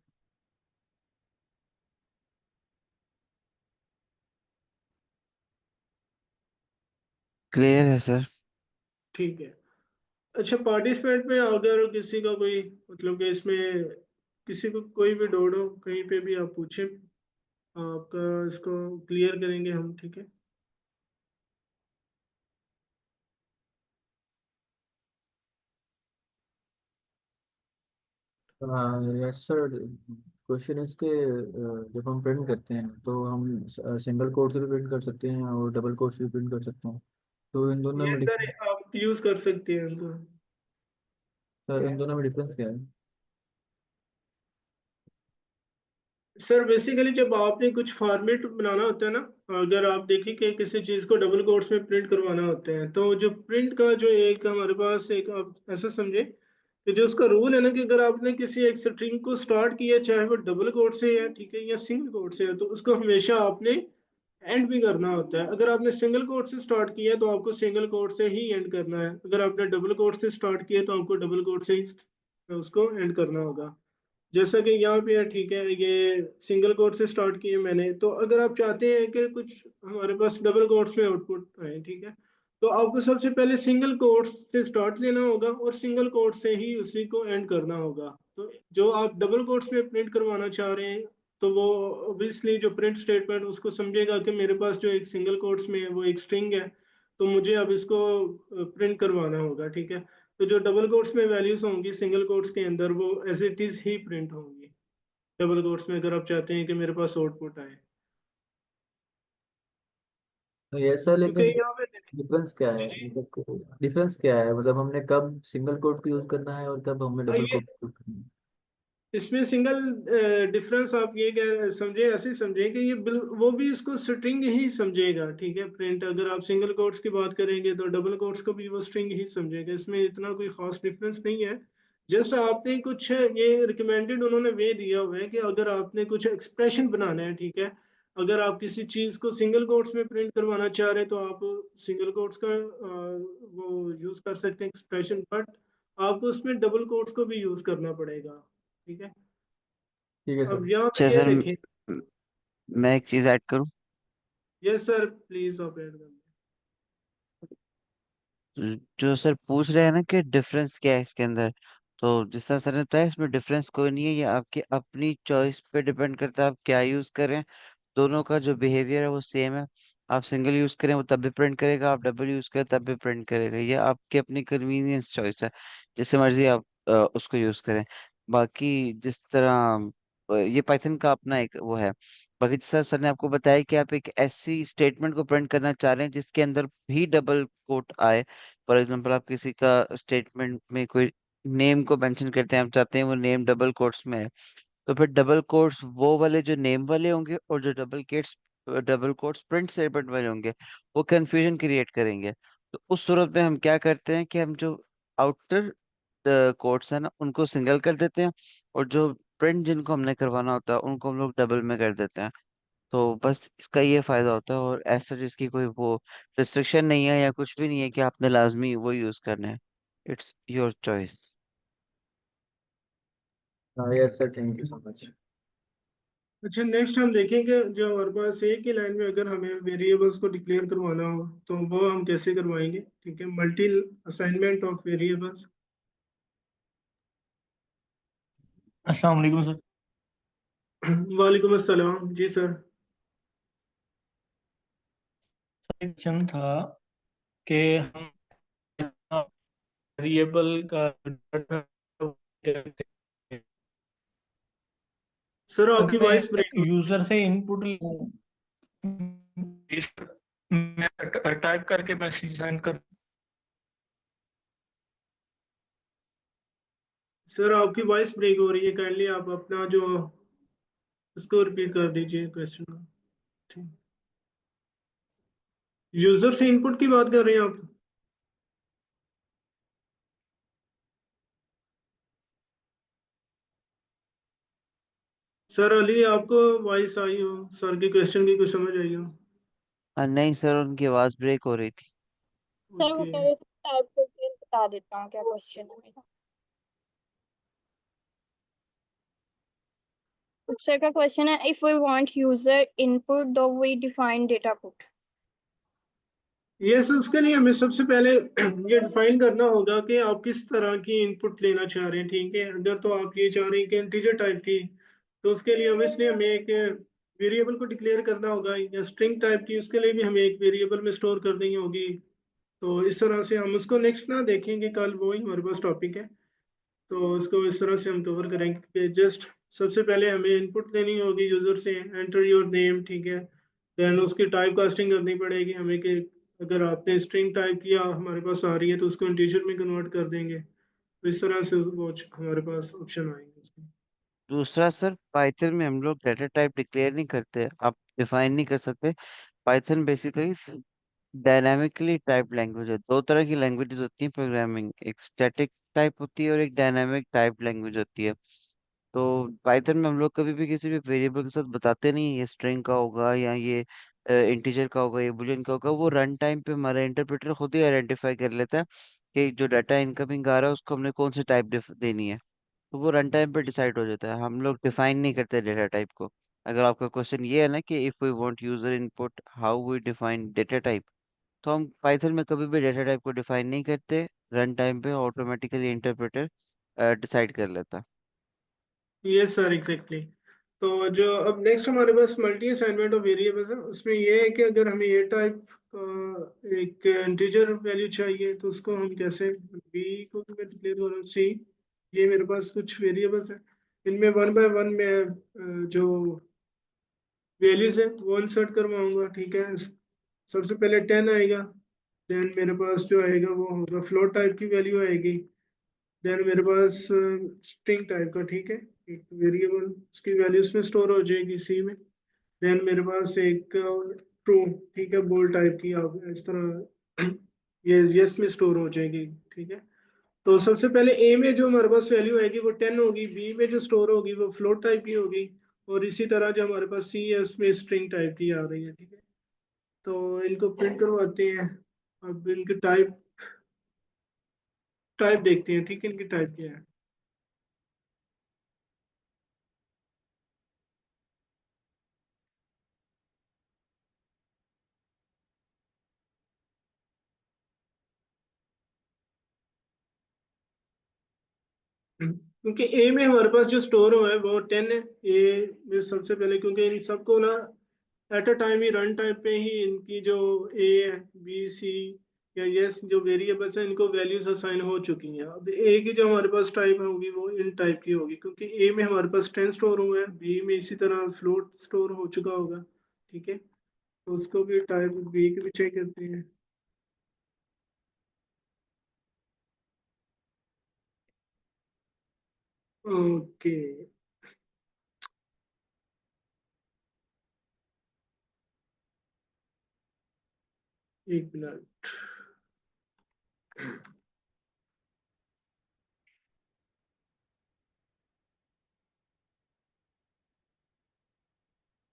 क्लियर है सर। ठीक है। अच्छा, पार्टिसिपेंट में अगर किसी का कोई मतलब कि इसमें किसी को कोई भी डाउट हो कहीं पे भी आप पूछें, आपका इसको क्लियर करेंगे हम, ठीक है। Yes sir. क्वेश्चन इसके जब हम प्रिंट करते हैं तो हम सिंगल कोड से भी प्रिंट कर सकते हैं और डबल कोड से भी प्रिंट कर सकते हैं। तो इन दोनों ये में सर डिफरेंस, आप यूज कर सकते हैं इनको। सर इन दोनों में डिफरेंस क्या है? सर बेसिकली जब आपने कुछ फॉर्मेट बनाना होता है ना, अगर आप देखें कि किसी चीज़ को डबल कोट्स में प्रिंट करवाना होता है, तो जो प्रिंट का जो एक हमारे पास एक, आप ऐसा समझे कि जो उसका रूल है ना, कि अगर आपने किसी एक स्ट्रिंग को स्टार्ट किया, चाहे वो डबल कोट से है, ठीक है, या सिंगल कोट से है, तो उसको हमेशा आपने एंड भी करना होता है। अगर आपने सिंगल कोट से स्टार्ट किया तो आपको सिंगल कोट से ही एंड करना है, अगर आपने डबल कोट से स्टार्ट किया तो आपको डबल कोट से ही उसको एंड करना होगा। जैसा कि यहाँ पे है, ठीक है, ये सिंगल कोट से स्टार्ट किए मैंने, तो अगर आप चाहते हैं कि कुछ हमारे पास डबल कोट्स में आउटपुट आए, ठीक है, तो आपको सबसे पहले सिंगल कोट से स्टार्ट लेना होगा और सिंगल कोट से ही उसी को एंड करना होगा। तो जो आप डबल कोट्स में प्रिंट करवाना चाह रहे हैं, तो वो ऑब्वियसली जो प्रिंट स्टेटमेंट उसको समझेगा कि मेरे पास जो एक सिंगल कोट्स में है वो एक स्ट्रिंग है, तो मुझे अब इसको प्रिंट करवाना होगा, ठीक है। तो जो डबल कोट्स में वैल्यूज होंगी सिंगल कोट्स के अंदर वो एज इट इज ही प्रिंट होंगी डबल कोट्स में, अगर आप चाहते हैं कि मेरे पास आउटपुट आए। तो ये सर, क्योंकि लेकिन यहाँ पे डिफरेंस क्या है, जी जी। मतलब डिफरेंस क्या है, मतलब हमने कब सिंगल कोड को यूज करना है और कब हमें डबल ये कोड यूज करना है? इसमें सिंगल डिफरेंस आप ये कह समझे, ऐसे समझे कि ये वो भी इसको स्ट्रिंग ही समझेगा, ठीक है। प्रिंट अगर आप सिंगल कोट्स की बात करेंगे तो डबल कोट्स को भी वो स्ट्रिंग ही समझेगा, इसमें इतना कोई खास डिफरेंस नहीं है। जस्ट आपने कुछ ये रिकमेंडेड उन्होंने वे दिया हुआ है कि अगर आपने कुछ एक्सप्रेशन बनाना है, ठीक है, अगर आप किसी चीज को सिंगल कोट्स में प्रिंट करवाना चाह रहे हैं तो आप सिंगल कोट्स का वो यूज कर सकते हैं एक्सप्रेशन, बट आपको उसमें डबल कोट्स को भी यूज करना पड़ेगा, ठीक है। ठीक है सर। अब यहाँ पे अच्छा ये सर, देखिए। मैं एक चीज ऐड करूं। यस सर, प्लीज आप ऐड कर जो सर पूछ रहे हैं ना कि डिफरेंस क्या है इसके अंदर, तो जिस तरह सर ने बताया इसमें डिफरेंस कोई नहीं है, ये आपकी अपनी चॉइस पे डिपेंड करता है आप क्या यूज करें। दोनों का जो बिहेवियर है वो सेम है। आप सिंगल यूज करें वो तब भी प्रिंट करेगा, आप डबल यूज करें तब भी प्रिंट करेगा। ये आपकी अपनी कन्वीनियंस चॉइस है, जिससे मर्जी आप उसको यूज करें। बाकी जिस तरह ये पाइथन का अपना एक वो है। बाकी जिस तरह सर ने आपको बताया कि आप एक ऐसी स्टेटमेंट को प्रिंट करना चाह रहे हैं जिसके अंदर भी डबल कोट आए। फॉर एग्जांपल आप किसी का स्टेटमेंट में कोई नेम को मेंशन करते हैं, आप चाहते हैं वो नेम डबल कोट्स में है, तो फिर डबल कोट्स वो वाले जो नेम वाले होंगे और जो डबल कोट्स प्रिंट स्टेटमेंट वाले होंगे वो कंफ्यूजन क्रिएट करेंगे। तो उस सूरत में हम क्या करते हैं कि हम जो आउटर कोट्स है ना उनको सिंगल कर देते हैं, और जो प्रिंट जिनको हमने करवाना होता है उनको हम लोग डबल में कर देते हैं। तो बस इसका ये फायदा होता है, और ऐसा जिसकी कोई वो रिस्ट्रिक्शन नहीं है या कुछ भी नहीं है कि आपने लाजमी वो यूज करना है। It's your choice. हाँ yes sir, thank you so much. अच्छा, नेक्स्ट हम देखेंगे जो हमारे पास एक ही लाइन में अगर हमें वेरिएबल्स को डिक्लेयर करवाना हो तो वो हम कैसे करवाएंगे, ठीक है। Multi assignment of variables. अस्सलाम वालेकुम सर। वालेकुम अस्सलाम जी सर। क्वेश्चन था कि हम वेरिएबल का सर आपकी मैं वॉइस ब्रेक हो रही है। यूजर से इनपुट मैं टाइप करके मैसेज सेंड कर। सर आपकी वॉइस ब्रेक हो रही है, काइंडली आप अपना जो उसको रिपीट कर दीजिए क्वेश्चन को, ठीक। यूजर से इनपुट की बात कर रहे हैं आप। सर अली आपको वॉइस आई हो, सर की क्वेश्चन की कुछ समझ आई हो। हाँ नहीं सर, उनकी आवाज ब्रेक हो रही थी। सर वो ओके। कह रहे थे टाइप करके बता देता हूँ क्या क्वेश्चन है मेरा। सर का क्वेश्चन है, if we want user input do we define data put. Yes, उसके लिए हमें सबसे पहले ये डिफाइन करना होगा कि आप किस तरह की इनपुट लेना चाह रहे हैं, ठीक है। अगर तो आप ये चाह रहे हैं कि इंटीजर टाइप की, तो उसके लिए ऑब्वियसली हमें एक वेरिएबल को डिक्लेयर करना होगा, या स्ट्रिंग टाइप की उसके लिए भी हमें एक वेरिएबल में स्टोर कर देनी होगी। तो इस तरह से हम उसको नेक्स्ट ना देखेंगे, कल वो ही हमारे पास टॉपिक है। तो इसको इस तरह से हम कवर करेंगे कि जस्ट सबसे पहले हमें इनपुट लेनी होगी यूजर से, एंटर योर नेम, ठीक है। देन उसकी टाइप कास्टिंग करनी पड़ेगी हमें कि अगर आपने स्ट्रिंग टाइप किया हमारे पास आ रही है तो उसको इंटीजर में कन्वर्ट कर देंगे। तो इस तरह से वो हमारे पास ऑप्शन आएंगे उसके। दूसरा सर, पाइथन में हम लोग डेटा टाइप डिक्लेयर नहीं करते, आप डिफाइन नहीं कर सकते। Python basically dynamically type language है। दो तरह की लैंग्वेजेस होती हैं प्रोग्रामिंग, एक स्टैटिक टाइप होती है और एक डायनामिक टाइप लैंग्वेज होती है। तो पाइथन में हम लोग कभी भी किसी भी वेरिएबल के साथ बताते नहीं ये स्ट्रिंग का होगा या ये इंटीजर का होगा, ये बूलियन का होगा। वो रन टाइम पे हमारा इंटरप्रेटर खुद ही आइडेंटिफाई कर लेता है कि जो डाटा इनकमिंग आ रहा है उसको हमने कौन सी टाइप देनी है। तो वो रन टाइम पे डिसाइड हो जाता है, हम लोग डिफाइन नहीं करते डेटा टाइप को। अगर आपका क्वेश्चन ये है ना कि if we want user input how we define data type, तो हम पाइथन में कभी भी डेटा टाइप को डिफाइन नहीं करते। रन टाइम पे ऑटोमेटिकली इंटरप्रेटर डिसाइड कर लेता। Yes sir, exactly. तो जो अब नेक्स्ट हमारे पास मल्टी असाइनमेंट ऑफ वेरिएबल्स है, उसमें ये है कि अगर हमें ये टाइप का एक इंटीजर वैल्यू चाहिए तो उसको हम कैसे, बी को मैं डिक्लेयर कर रहा हूँ सी, ये मेरे पास कुछ वेरिएबल्स हैं, इनमें वन बाय वन में जो वैल्यूज है वो इंसर्ट करवाऊंगा, ठीक है। सबसे पहले 10 आएगा, देन मेरे पास जो आएगा वो होगा फ्लोट टाइप की वैल्यू आएगी, देन मेरे पास स्ट्रिंग टाइप का, ठीक है, एक वेरिएबल उसकी वैल्यू उसमें स्टोर हो जाएगी सी में, देन मेरे पास एक ट्रू, ठीक है, बोल टाइप की, आप इस तरह ये यस में स्टोर हो जाएगी, ठीक है। तो सबसे पहले ए में जो हमारे पास वैल्यू आएगी वो 10 होगी, बी में जो स्टोर होगी वो फ्लोट टाइप की होगी, और इसी तरह जो हमारे पास सी है उसमें स्ट्रिंग टाइप की आ रही है, ठीक है। तो इनको प्रिंट करवाते हैं, अब इनके टाइप टाइप देखते हैं, ठीक है, इनकी टाइप क्या है। क्योंकि ए में हमारे पास जो स्टोर हुआ है वो 10 है, ए में सबसे पहले, क्योंकि इन सबको ना at a time he run time पे ही इनकी जो ए है, बी, सी या यस जो वेरिएबल्स हैं इनको वैल्यूज असाइन हो चुकी हैं। अब ए की जो हमारे पास टाइप होगी वो इन टाइप की होगी, क्योंकि ए में हमारे पास 10 स्टोर हुआ है, बी में इसी तरह फ्लोट स्टोर हो चुका होगा, ठीक है। तो उसको भी टाइप बी की भी चेक करते हैं। ओके, एक मिनट।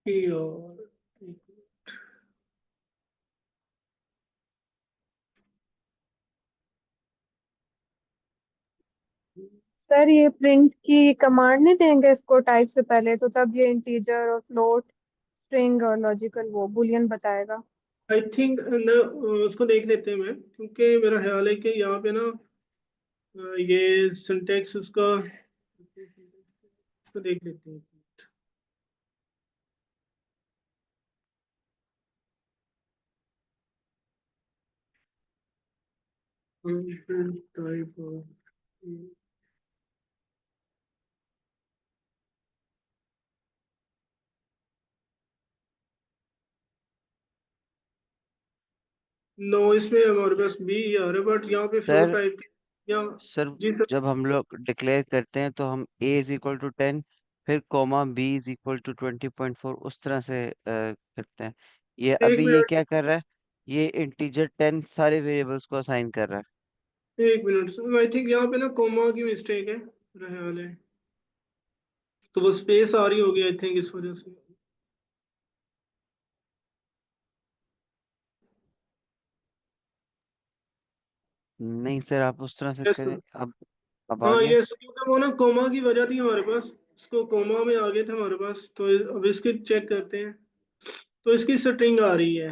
और सर ये प्रिंट की कमांड नहीं देंगे इसको टाइप से पहले, तो तब ये इंटीजर और फ्लोट स्ट्रिंग और लॉजिकल वो बुलियन बताएगा। आई थिंक न, उसको देख लेते हैं मैं, क्योंकि मेरा ख्याल है कि यहाँ पे ना ये सिंटेक्स उसका, इसको देख लेते हैं। टाइप ऑफ, नो, इसमें हमारे पास बी आ रहा है, बट यहाँ पे फ्लोट सर टाइप या, सर जी सर। जब हम लोग डिक्लेयर करते हैं तो हम ए इज इक्वल टू 10, फिर comma b is equal to 20.4 उस तरह से करते हैं। ये एक अभी ये मिनट, क्या कर रहा है, ये इंटीजर 10 सारे वेरिएबल्स को असाइन कर रहा है। एक मिनट, आई थिंक यहाँ पे ना कोमा की मिस्टेक है, मेरा ख्याल है, तो वो स्पेस आ रही होगी आई थिंक, इस वजह से। नहीं सर, आप उस तरह से यस, करें। अब आ हाँ गया। यस, क्योंकि वो ना कोमा की वजह थी हमारे पास, इसको कोमा में आ गए थे हमारे पास, तो अब इसके चेक करते हैं। तो इसकी स्ट्रिंग आ रही है,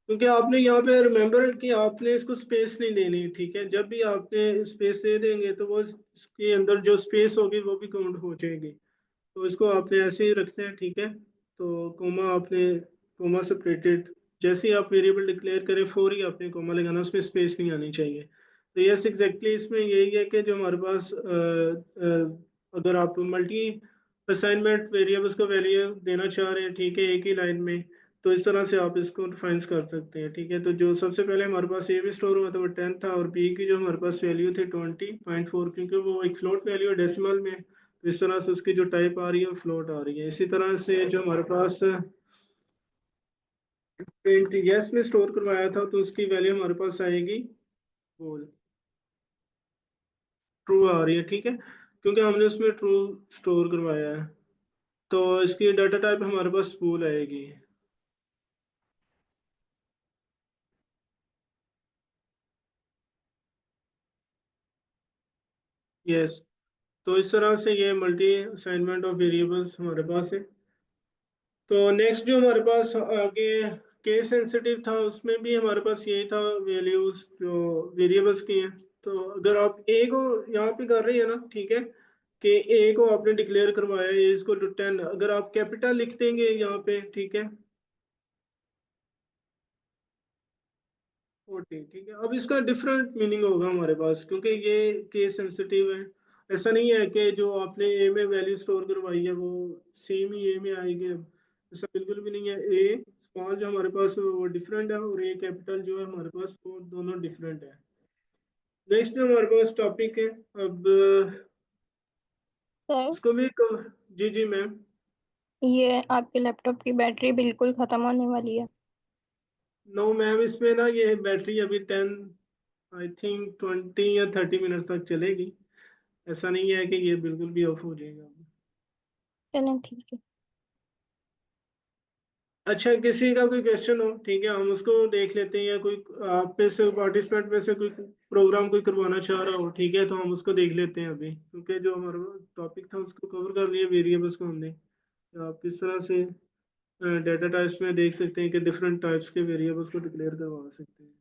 क्योंकि आपने यहाँ पे रिमेम्बर कि आपने इसको स्पेस नहीं देनी, ठीक है। जब भी आपने स्पेस दे देंगे तो वो इसके अंदर जो स्पेस होगी वो भी काउंट हो जाएगी, तो इसको आपने ऐसे ही रखना है, ठीक है। तो कोमा आपने, कोमा सेपरेटेड, जैसे ही आप वेरिएबल डिक्लेयर करें फौर ही आपने कोमा लगाना, उसमें स्पेस नहीं आनी चाहिए। तो यस एग्जैक्टली इसमें यही है कि जो हमारे पास अगर आप मल्टी असाइनमेंट वेरिएबल्स का वैल्यू देना चाह रहे हैं, ठीक है, एक ही लाइन में, तो इस तरह से आप इसको डिफाइन कर सकते हैं, ठीक है। तो जो सबसे पहले हमारे पास ए में स्टोर हुआ था वो 10 था, और बी की जो हमारे पास वैल्यू थी 20.4, क्योंकि वो एक फ्लोट वैल्यू है डेसिमल में, तो इस तरह से उसकी जो टाइप आ रही है फ्लोट आ रही है। इसी तरह से जो हमारे पास प्रिंट यस में स्टोर करवाया था तो उसकी वैल्यू हमारे पास आएगी बोल, ट्रू आ रही है, ठीक है, क्योंकि हमने उसमें ट्रू स्टोर करवाया है, तो इसकी डाटा टाइप हमारे पास बूल आएगी। यस, तो इस तरह से ये मल्टी असाइनमेंट ऑफ वेरिएबल्स हमारे पास है। तो नेक्स्ट जो हमारे पास आगे केस सेंसिटिव था, उसमें भी हमारे पास यही था, वैल्यूज जो वेरिएबल्स की हैं। तो अगर आप ए को यहाँ पे कर रहे हैं ना, ठीक है, कि ए को आपने डिक्लेयर करवाया ए इज इक्वल टू 10, अगर आप कैपिटल लिख देंगे यहाँ पे, ठीक है, 40, ठीक है। अब इसका डिफरेंट मीनिंग होगा हमारे पास, क्योंकि ये केस सेंसिटिव है। ऐसा नहीं है कि जो आपने ए में वैल्यू स्टोर करवाई है वो सेम ही ए में आएगी। अब ऐसा बिल्कुल भी नहीं है। ए स्मॉल जो हमारे पास वो डिफरेंट है, और ए कैपिटल जो है हमारे पास, वो दोनों डिफरेंट है। नेक्स्ट हमारे पास टॉपिक है अब सर, इसको भी कवर। जी जी मैम। ये आपके लैपटॉप की बैटरी बिल्कुल खत्म होने वाली है। नो मैम, इसमें ना ये बैटरी अभी 10, आई थिंक 20 या 30 मिनट तक चलेगी। ऐसा नहीं है कि ये बिल्कुल भी ऑफ हो जाएगा। चलें, ठीक है। अच्छा, किसी का कोई क्वेश्चन हो, ठीक है, हम उसको देख लेते हैं, या कोई आप में से पार्टिसिपेंट में से कोई प्रोग्राम कोई करवाना चाह रहा हो, ठीक है, तो हम उसको देख लेते हैं अभी, क्योंकि जो हमारा टॉपिक था उसको कवर कर लिया वेरिएबल्स को हमने। तो आप किस तरह से डेटा टाइप्स में देख सकते हैं कि डिफरेंट टाइप्स के वेरिएबल्स को डिक्लेयर करवा सकते हैं।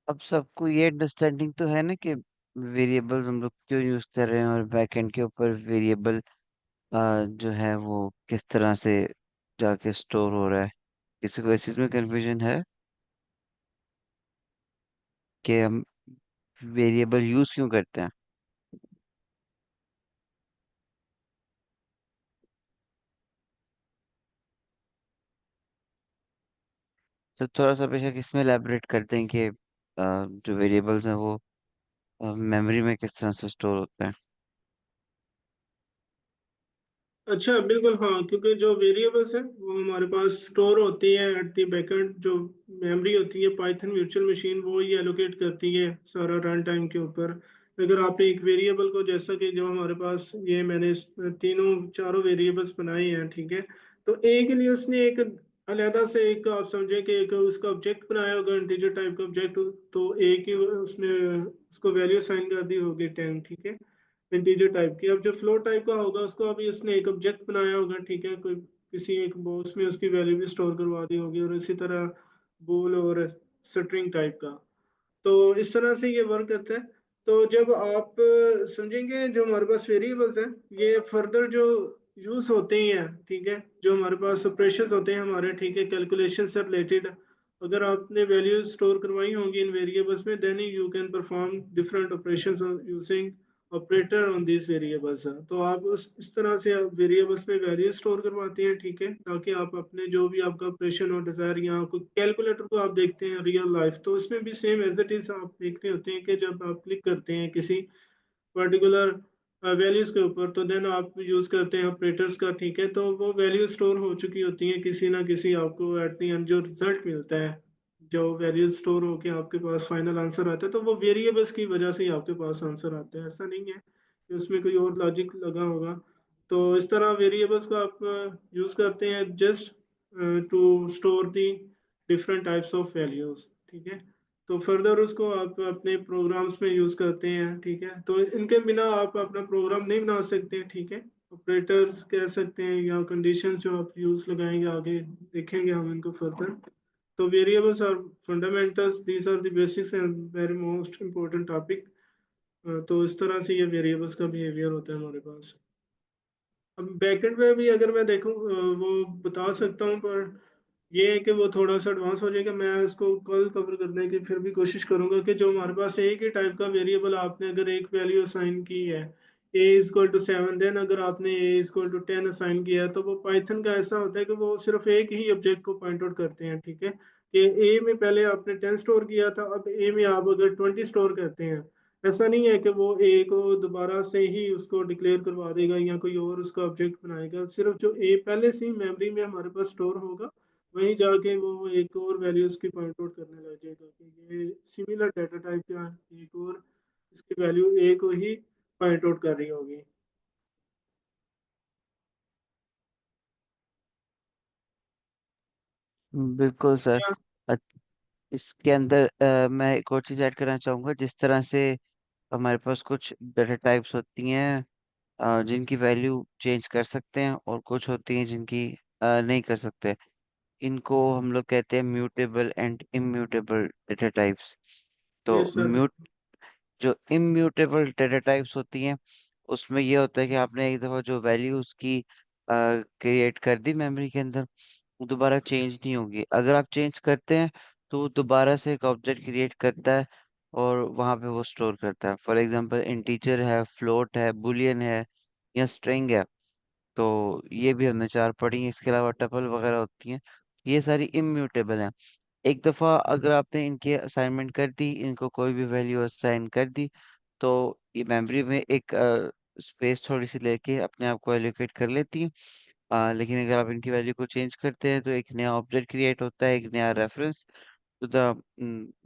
अब सबको ये अंडरस्टैंडिंग तो है ना कि वेरिएबल्स हम लोग क्यों यूज कर रहे हैं, और बैकएंड के ऊपर वेरिएबल जो है वो किस तरह से जाके स्टोर हो रहा है। किसी को इस चीज में कंफ्यूजन है कि हम वेरिएबल यूज क्यों करते हैं? तो थोड़ा सा बेशक इसमें एलैबोरेट करते हैं कि जो वेरिएबल्स हैं वो मेमोरी में किस तरह से स्टोर होते हैं। अच्छा बिल्कुल, हाँ, क्योंकि जो वेरिएबल्स है वो हमारे पास स्टोर होती है एट दी बैकएंड। जो मेमोरी होती है पाइथन वर्चुअल मशीन वो ही एलोकेट करती है सारा रन टाइम के ऊपर। अगर आपने एक वेरिएबल को, जैसा कि जो हमारे पास ये मैंने तीनों चारों वेरिएबल्स बनाए हैं, ठीक है, तो ए के लिए उसने एक अलहदा से एक, आप समझे कि एक उसका ऑब्जेक्ट बनाया होगा, इंटीजर टाइप का ऑब्जेक्ट। तो ए की उसने उसको वैल्यू साइन कर दी होगी 10, ठीक है, इंटीजर टाइप की। अब जो फ्लोट टाइप का होगा उसको अभी उसने एक ऑब्जेक्ट बनाया होगा, ठीक है, कोई किसी एक बॉक्स में उसकी वैल्यू भी स्टोर करवा दी होगी, और इसी तरह बूल और स्ट्रिंग टाइप का। तो इस तरह से ये वर्क करता है। तो जब आप समझेंगे जो हमारे पास वेरिएबल्स हैं, ये फर्दर जो यूज होते ही हैं, ठीक है, जो हमारे पास ऑपरेशंस होते हैं हमारे, ठीक है, कैलकुलेशन से रिलेटेड, अगर आपने वैल्यूज स्टोर करवाई होंगी इन वेरिएबल्स में, then you can perform different operations using operator on this variables. तो आप इस तरह से वेरिएबल्स में वैल्यू स्टोर करवाते हैं, ठीक है, ताकि आप अपने जो भी आपका ऑपरेशन हो डिजायर, या कोई कैलकुलेटर को आप देखते हैं रियल लाइफ, तो इसमें भी सेम एज इट इज आप देख रहे होते हैं कि जब आप क्लिक करते हैं किसी पर्टिकुलर वैल्यूज के ऊपर, तो देन आप यूज करते हैं ऑपरेटर्स का, ठीक है, तो वो वैल्यू स्टोर हो चुकी होती है किसी ना किसी, आपको एट द एंड जो रिजल्ट मिलता है, जो वैल्यू स्टोर होके आपके पास फाइनल आंसर आता है, तो वो वेरिएबल्स की वजह से ही आपके पास आंसर आता है। ऐसा नहीं है कि उसमें कोई और लॉजिक लगा होगा। तो इस तरह वेरिएबल्स को आप यूज करते हैं just to store the different types of values, ठीक है। तो फर्दर उसको आप अपने प्रोग्राम्स में यूज करते हैं, ठीक है, तो इनके बिना आप अपना प्रोग्राम नहीं बना सकते, ठीक है। ऑपरेटर्स कह सकते हैं या कंडीशंस जो आप यूज लगाएंगे, आगे देखेंगे हम इनको फर्दर। तो variables are fundamentals, these are the basics and very most important topic. तो इस तरह से ये वेरिएबल्स का बिहेवियर होता है हमारे पास। अब बैकएंड में भी अगर मैं देखूं वो बता सकता हूँ, पर ये है कि वो थोड़ा सा एडवांस हो जाएगा। मैं इसको कल कवर करने की फिर भी कोशिश करूंगा कि जो हमारे पास एक ही टाइप का वेरिएबल, आपने अगर एक वैल्यू असाइन की है ए इज इक्वल टू 7, देन अगर आपने ए इज इक्वल टू 10 असाइन किया है, तो वो पाइथन का ऐसा होता है कि वो सिर्फ एक ही ऑब्जेक्ट को पॉइंट आउट करते हैं, ठीक है, कि ए में पहले आपने 10 स्टोर किया था, अब ए में आप अगर 20 स्टोर करते हैं, ऐसा नहीं है कि वो ए को दोबारा से ही उसको डिक्लेयर करवा देगा या कोई और उसका ऑब्जेक्ट बनाएगा। सिर्फ जो ए पहले से ही मेमोरी में हमारे पास स्टोर होगा, वहीं जाके वो एक और वैल्यूज की पॉइंट आउट करने लग जाएगा कि ये सिमिलर डाटा टाइप का है, एक और इसकी वैल्यू ए को ही पॉइंट आउट कर रही होगी। बिल्कुल सर। क्या? अ- इसके अंदर मैं एक और चीज़ ऐड करना चाहूँगा। जिस तरह से हमारे पास कुछ डाटा टाइप्स होती हैं जिनकी वैल्यू चेंज कर सकते हैं और कुछ होती हैं जिनकी नहीं कर सकते। इनको हम लोग कहते हैं mutable and immutable data types. तो यस सर। जो इम्यूटेबल डेटा टाइप्स होती हैं उसमें ये होता है कि आपने एक दफ़ा जो वैल्यू उसकी क्रिएट कर दी मेमोरी के अंदर, वो दोबारा चेंज नहीं होगी। अगर आप चेंज करते हैं तो वो दोबारा से एक ऑब्जेक्ट क्रिएट करता है और वहाँ पे वो स्टोर करता है। फॉर एग्जांपल इंटीजर है, फ्लोट है, बुलियन है या स्ट्रिंग है। तो ये भी हमने चार पढ़ी हैं। इसके अलावा टपल वगैरह होती हैं। ये सारी इम्यूटेबल हैं। एक दफ़ा अगर आपने इनके असाइनमेंट कर दी, इनको कोई भी वैल्यू असाइन कर दी, तो ये मेमोरी में एक स्पेस थोड़ी सी लेके अपने आप को एलोकेट कर लेती है। लेकिन अगर आप इनकी वैल्यू को चेंज करते हैं तो एक नया ऑब्जेक्ट क्रिएट होता है, एक नया reference to the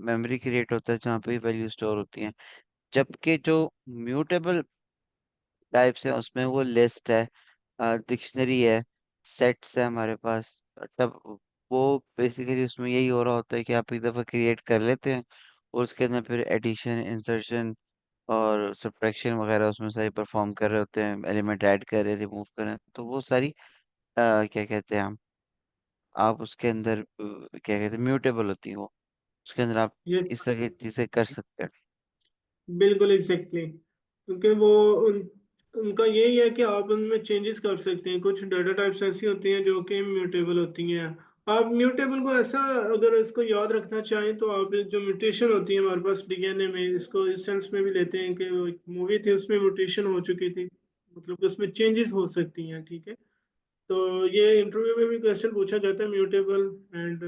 memory create होता है जहाँ पे वैल्यू स्टोर होती है। जबकि जो म्यूटेबल टाइप्स है उसमें वो लिस्ट है, डिक्शनरी है, सेट्स है हमारे पास। तब वो बेसिकली उसमें यही हो रहा होता है कि आप एक दफ़ा क्रिएट कर लेते हैं और उसके अंदर फिर एडिशन, इंसर्शन और सब्ट्रैक्शन वगैरह उसमें सारी परफॉर्म कर रहे होते हैं, एलिमेंट ऐड कर रहे हैं, रिमूव कर रहे हैं। तो वो सारी क्या कहते हैं हम, आप उसके अंदर क्या कहते हैं, म्यूटेबल होती है वो। उसके अंदर आप यस इस तरह की चीज़ें कर सकते हैं। बिल्कुल एग्जैक्टली, क्योंकि वो उन उनका यही है कि आप उनमें चेंजेस कर सकते हैं। कुछ डाटा टाइप्स ऐसी होती हैं जो कि म्यूटेबल होती हैं। आप म्यूटेबल को ऐसा, अगर इसको याद रखना चाहें तो आप जो म्यूटेशन होती है हमारे पास डीएनए में, इसको इस सेंस में भी लेते हैं कि वो एक मूवी थी उसमें म्यूटेशन हो चुकी थी, मतलब कि उसमें चेंजेस हो सकती हैं। ठीक है, तो ये इंटरव्यू में भी क्वेश्चन पूछा जाता है म्यूटेबल एंड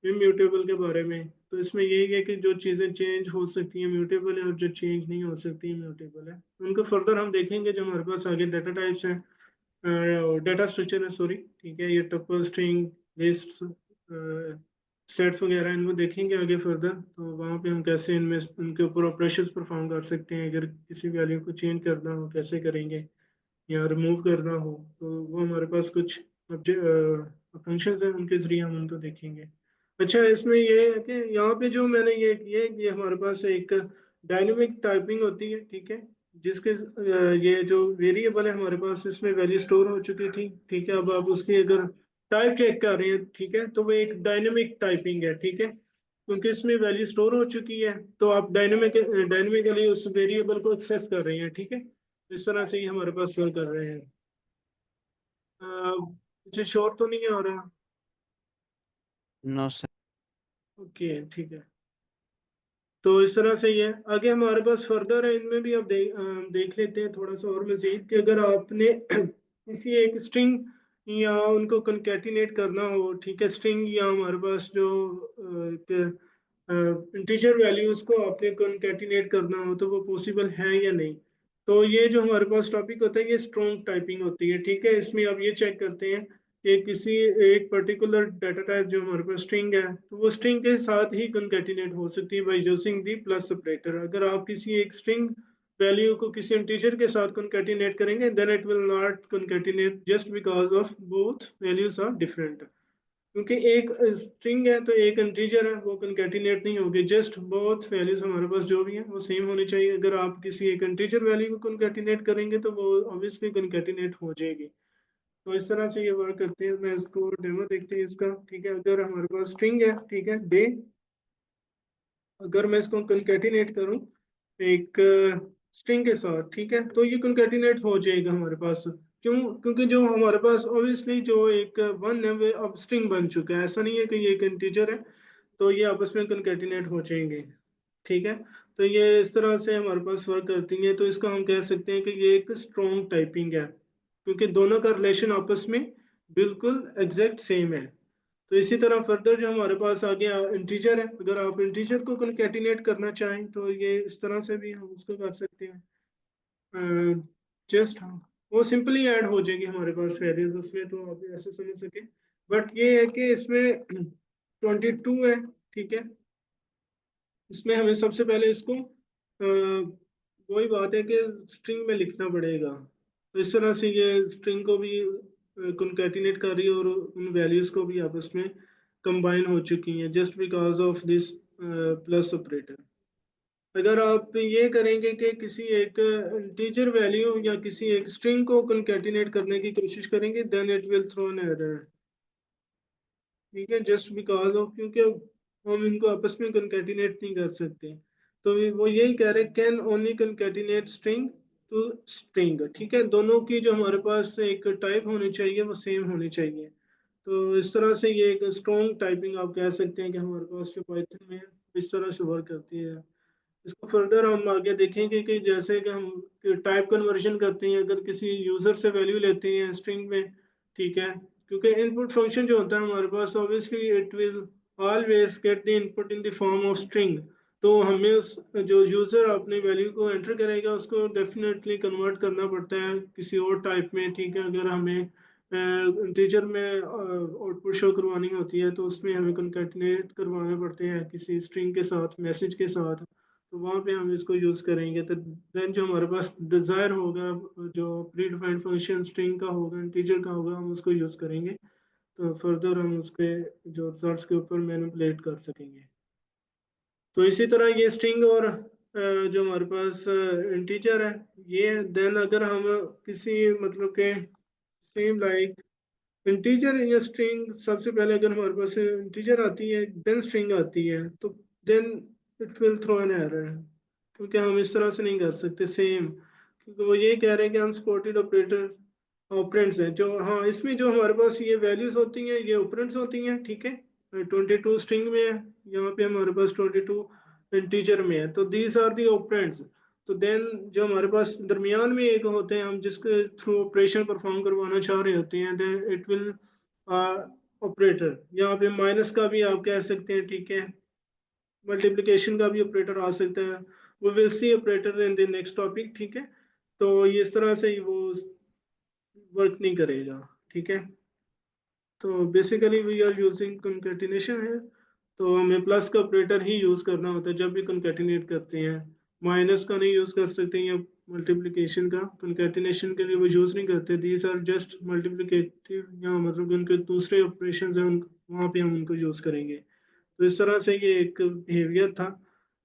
इम्यूटेबल के बारे में। तो इसमें यही है कि जो चीज़ें चेंज हो सकती हैं म्यूटेबल है, और जो चेंज नहीं हो सकती इम्यूटेबल है। उनको फर्दर हम देखेंगे जो हमारे पास आगे डाटा टाइप्स हैं, डाटा स्ट्रक्चर है सॉरी। ठीक है, ये टपल, स्ट्रिंग, लिस्ट, सेट्स वगैरह इनको देखेंगे आगे फर्दर। तो वहाँ पे हम कैसे इनमें उनके ऊपर ऑपरेशंस परफॉर्म कर सकते हैं। अगर किसी वैल्यू को चेंज करना हो कैसे करेंगे, या रिमूव करना हो, तो वो हमारे पास कुछ फंक्शंस हैं, उनके जरिए हम उनको देखेंगे। अच्छा, इसमें ये है कि यहाँ पे जो मैंने ये किया है, ये हमारे पास एक डायनेमिक टाइपिंग होती है। ठीक है, जिसके ये जो वेरिएबल है हमारे पास, इसमें वैल्यू स्टोर हो चुकी थी। ठीक है, अब आप उसकी अगर टाइप चेक कर रहे हैं, ठीक है, तो वो एक डायनेमिक टाइपिंग है। ठीक है, क्योंकि इसमें वैल्यू स्टोर हो चुकी है, तो आप डायनेमिकली उस वेरिएबल को एक्सेस कर रहे हैं। ठीक है, इस तरह से ही हमारे पास सेल कर रहे हैं। मुझे श्योर तो नहीं आ रहा। No sir. ओके ठीक है, तो इस तरह से ही है। आगे हमारे पास फर्दर है, इनमें भी अब देख लेते हैं थोड़ा सा और मजीद कि अगर आपने किसी एक स्ट्रिंग या उनको कंकैटिनेट करना हो। ठीक है, स्ट्रिंग या हमारे पास जो इंटीजर वैल्यूज को आपने कंकैटिनेट करना हो, तो वो पॉसिबल है या नहीं। तो ये जो हमारे पास टॉपिक होता है ये स्ट्रॉन्ग टाइपिंग होती है। ठीक है, इसमें आप ये चेक करते हैं कि किसी एक पर्टिकुलर डाटा टाइप जो हमारे पास स्ट्रिंग है, तो वो स्ट्रिंग के साथ ही कंकैटिनेट हो सकती है by using the plus separator. अगर आप किसी एक स्ट्रिंग वैल्यू को किसी इंटीजर के साथ कंकैटिनेट करेंगे, then it will not concatenate just because of both values are different. क्योंकि एक स्ट्रिंग है तो एक इंटीजर है, वो कंकैटिनेट नहीं होगी। जस्ट बोथ वैल्यूज हमारे पास जो भी हैं वो सेम होनी चाहिए। अगर आप किसी एक इंटीजर वैल्यू को कंकैटिनेट करेंगे तो वो ऑब्वियसली कंकैटिनेट हो जाएगी। तो इस तरह से ये वर्क करते हैं। मैं इसको डेमो देखते हैं इसका। ठीक है, अगर हमारे पास स्ट्रिंग है, ठीक है, डे, अगर मैं इसको कंकैटिनेट करूं एक स्ट्रिंग के साथ, ठीक है, तो ये कंकैटिनेट हो जाएगा हमारे पास। क्यों? क्योंकि जो हमारे पास ऑब्वियसली जो एक वन है वो अब स्ट्रिंग बन चुका है। ऐसा नहीं है कि ये एक इंटीजर है, तो ये आपस में कंकैटिनेट हो जाएंगे। ठीक है, तो ये इस तरह से हमारे पास वर्क करती है। तो इसका हम कह सकते हैं कि ये एक स्ट्रॉन्ग टाइपिंग है, क्योंकि दोनों का रिलेशन आपस में बिल्कुल एग्जैक्ट सेम है। तो इसी तरह फर्दर जो हमारे पास आ गया इंटीजर है, अगर आप इंटीजर को कंकैटिनेट करना चाहें तो ये इस तरह से भी हम उसको कर सकते हैं। जस्ट वो सिंपली ऐड हो जाएगी हमारे पास वैल्यूज उसमें, तो आप ऐसे समझ सके। बट ये है कि इसमें 22 है। ठीक है, इसमें हमें सबसे पहले इसको वही बात है कि स्ट्रिंग में लिखना पड़ेगा। तो इस तरह से ये स्ट्रिंग को भी कंकैटिनेट कर रही है और उन वैल्यूज को भी आपस में कंबाइन हो चुकी हैं just because of this plus operator. अगर आप ये करेंगे कि किसी एक इंटीजर वैल्यू या किसी एक स्ट्रिंग को कंकैटिनेट करने की कोशिश करेंगे, then it will throw an error. ठीक है, जस्ट बिकॉज ऑफ, क्योंकि हम इनको आपस में कंकैटिनेट नहीं कर सकते। तो वो यही कह रहे, can only concatenate string to string. ठीक है, दोनों की जो हमारे पास एक टाइप होनी चाहिए वो सेम होनी चाहिए। तो इस तरह से ये एक स्ट्रॉन्ग टाइपिंग आप कह सकते हैं कि हमारे पास जो पाइथन में है, इस तरह से वर्क करती है। इसको फर्दर हम आगे देखेंगे कि जैसे कि हम टाइप कन्वर्जन करते हैं, अगर किसी यूजर से वैल्यू लेते हैं स्ट्रिंग में। ठीक है, क्योंकि इनपुट फंक्शन जो होता है हमारे पास, obviously it will always get the input in the form of string. तो हमें उस जो यूजर अपनी वैल्यू को एंटर करेगा उसको डेफिनेटली कन्वर्ट करना पड़ता है किसी और टाइप में। ठीक है, अगर हमें इंटीजर में आउटपुट शो करवानी होती है तो उसमें हमें कंकैटिनेट करवाने पड़ते हैं किसी स्ट्रिंग के साथ, मैसेज के साथ। तो वहाँ पे हम इसको यूज़ करेंगे। तो देन जो हमारे पास डिज़ायर होगा, जो प्री डिफाइंड फंक्शन स्ट्रिंग का होगा, इंटीजर का होगा, हम उसको यूज़ करेंगे। तो फर्दर हम उसके जो रिजल्ट्स के ऊपर मैनिपुलेट कर सकेंगे। तो इसी तरह ये स्ट्रिंग और जो हमारे पास इंटीजर है, ये देन अगर हम किसी मतलब के सेम लाइक इंटीजर या स्ट्रिंग, सबसे पहले अगर हमारे पास इंटीजर आती है देन स्ट्रिंग आती है, तो then it will throw an error. क्योंकि हम इस तरह से नहीं कर सकते सेम, क्योंकि वो ये कह रहे हैं कि अनसपोर्टेड ऑपरेटर ऑपरेंड्स हैं जो, हाँ इसमें जो हमारे पास ये वैल्यूज होती हैं ये ऑपरेंड्स होती हैं। ठीक है, 22 स्ट्रिंग में है, यहाँ पे हमारे पास 22 इंटीजर में है, तो दीज आर दी ऑपरेंड्स। तो देन जो हमारे पास दरमियान में एक होते हैं, हम जिसके थ्रू ऑपरेशन परफॉर्म करवाना चाह रहे होते हैं, देन इट विल ऑपरेटर। यहाँ पे माइनस का भी आप कह सकते हैं। ठीक है, मल्टीप्लिकेशन का भी ऑपरेटर आ सकता है। वो will see operator in the next topic. ठीक है, तो ये इस तरह से वो वर्क नहीं करेगा। ठीक है, तो basically we are using concatenation है, तो हमें प्लस का ऑपरेटर ही यूज करना होता है जब भी कंकैटिनेट करते हैं। माइनस का नहीं यूज कर सकते या मल्टीप्लिकेशन का कंकैटिनेशन के लिए वो यूज नहीं करते। दीज आर जस्ट मल्टीप्लिकेटिव, या मतलब उनके दूसरे ऑपरेशन हैं वहाँ पे हम उनको यूज करेंगे। तो इस तरह से ये एक बिहेवियर था,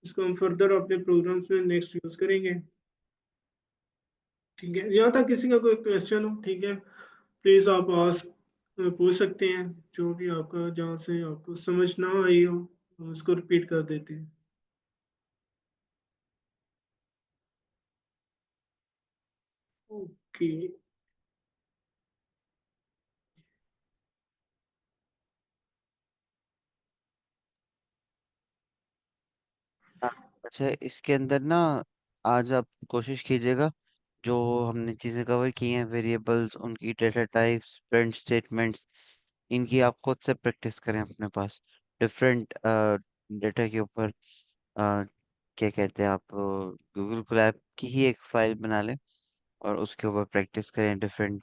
इसको हम फर्दर अपने प्रोग्राम्स में नेक्स्ट यूज करेंगे। ठीक है, यहाँ तक किसी का कोई क्वेश्चन हो, ठीक है, प्लीज आप आस्क, पूछ सकते हैं। जो भी आपका जहाँ से आपको समझ ना आई हो हम उसको रिपीट कर देते हैं। ओके। हाँ, अच्छा इसके अंदर ना आज आप कोशिश कीजिएगा जो हमने चीज़ें कवर की हैं, वेरिएबल्स, उनकी डेटा टाइप्स, प्रिंट स्टेटमेंट्स, इनकी आप खुद से प्रैक्टिस करें अपने पास। डिफरेंट डेटा के ऊपर क्या कहते हैं आप, गूगल कोलैब की ही एक फाइल बना लें और उसके ऊपर प्रैक्टिस करें, डिफरेंट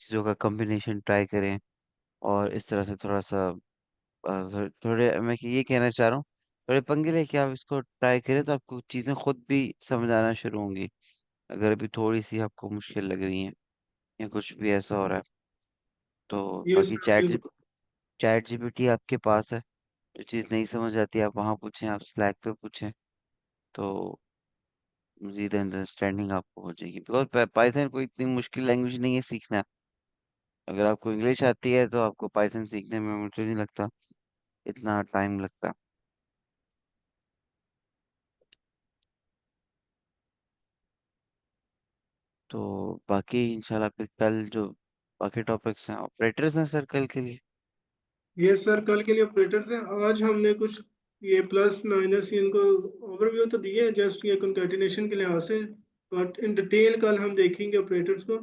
चीज़ों का कॉम्बिनेशन ट्राई करें। और इस तरह से थोड़ा सा थोड़े मैं ये कहना चाह रहा हूँ, थोड़े पंगे लेके आप इसको ट्राई करें तो आपको चीज़ें खुद भी समझ आना शुरू होंगी। अगर अभी थोड़ी सी आपको मुश्किल लग रही है या कुछ भी ऐसा हो रहा है तो ये बाकी सर बिल्कुल। चैट जीपीटी आपके पास है। जो चीज़ नहीं समझ आती आप वहाँ पूछें, आप स्लैक पे पूछें, तो मजीद अंडरस्टैंडिंग आपको हो जाएगी। बिकॉज पाइथन कोई इतनी मुश्किल लैंग्वेज नहीं है सीखना। अगर आपको इंग्लिश आती है तो आपको पाइथन सीखने में मुझे नहीं लगता इतना टाइम लगता। तो बाकी इंशाल्लाह फिर कल जो बाकी टॉपिक्स हैं, ऑपरेटर्स हैं सर कल के लिए। ये सर कल के लिए ऑपरेटर्स हैं। आज हमने कुछ ये प्लस माइनस इनको ओवरव्यू तो दिए है जस्ट ये कंकैटिनेशन के लिहाज से, बट इन डिटेल कल हम देखेंगे ऑपरेटर्स को।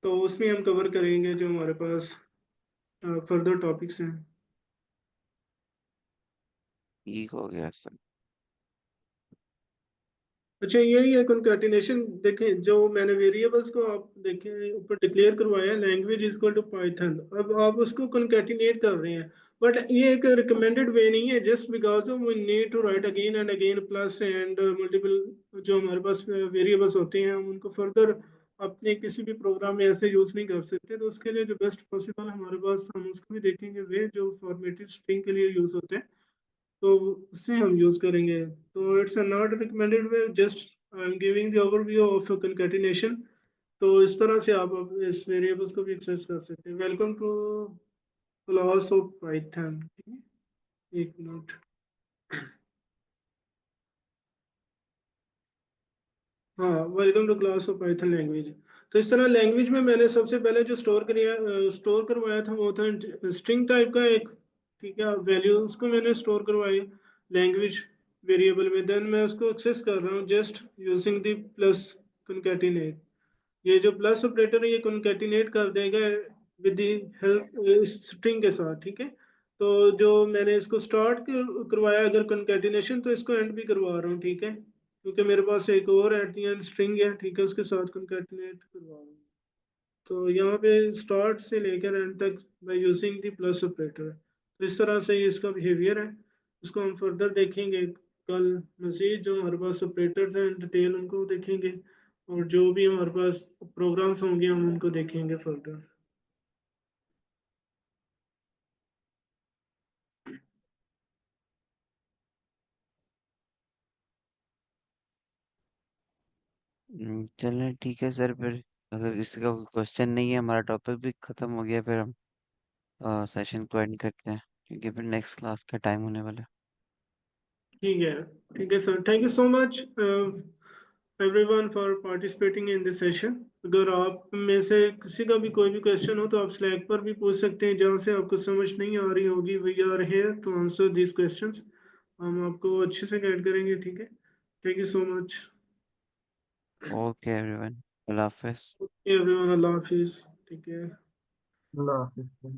तो उसमें हम कवर करेंगे जो हमारे पास फर्दर टॉपिक्स हैं। ठीक हो गया सर। अच्छा, यही है कंकैटिनेशन। देखें जो मैंने वेरिएबल्स को आप देखें ऊपर डिक्लेयर करवाया, language is equal to Python, अब आप उसको कंकैटिनेट कर रहे हैं। बट ये एक रिकमेंडेड वे नहीं है, just because we need to write again and again plus and multiple जो हमारे पास वेरिएबल्स होते हैं हम उनको फर्दर अपने किसी भी प्रोग्राम में ऐसे यूज नहीं कर सकते। तो उसके लिए जो बेस्ट पॉसिबल हमारे पास, हम उसको भी देखेंगे वे जो फॉर्मेटेड स्ट्रिंग के लिए यूज होते हैं। तो उससे हम यूज करेंगे। तो it's not recommended way, just I am giving the overview of concatenation. तो इस तरह से आप अब इस वेरिएबल्स को भी एक्सेस कर सकते हैं। Welcome to class of Python. एक मिनट। हाँ, welcome to class of Python language. तो इस तरह लैंग्वेज में मैंने सबसे पहले जो स्टोर करवाया था वो था स्ट्रिंग टाइप का एक, ठीक है, वैल्यू उसको मैंने स्टोर करवाई लैंग्वेज वेरिएबल में। देन मैं उसको एक्सेस कर रहा हूँ just using the plus concatenate. ये जो प्लस ऑपरेटर है ये कॉन्कैटिनेट कर देगा विद द हेल्प स्ट्रिंग के साथ, ठीक है। तो जो मैंने इसको स्टार्ट करवाया अगर कॉन्कैटिनेशन, तो इसको एंड भी करवा रहा हूँ, ठीक है, क्योंकि मेरे पास एक और एट द एंड स्ट्रिंग है, ठीक है, उसके साथ कॉन्कैटिनेट करवा रहा हूँ। तो यहाँ पे स्टार्ट से लेकर एंड तक by using the plus operator. तो इस तरह से ये इसका बिहेवियर है। इसको हम फर्दर देखेंगे कल। मजीद जो हमारे पास ऑपरेटर्स हैं डिटेल उनको देखेंगे, और जो भी हमारे पास प्रोग्राम्स होंगे हम उनको देखेंगे फर्दर। चलें ठीक है सर, फिर अगर किसी का कोई क्वेश्चन नहीं है, हमारा टॉपिक भी खत्म हो गया, फिर हम सेशन को एंड करते हैं, क्योंकि फिर नेक्स्ट क्लास का टाइम होने वाला है। ठीक है, ठीक है sir, thank you so much everyone for participating in this session. अगर आप में से किसी का भी कोई भी क्वेश्चन हो तो आप स्लैक पर भी पूछ सकते हैं, जहाँ से आपको समझ नहीं आ रही होगी। We are here to answer these questions. हम आपको अच्छे से गाइड करेंगे, ठीक है। Thank you so much okay everyone, Allah हाफिज। एवरीवन। अल्लाह हाफिज, ठीक है। अल्लाह हाफिज़।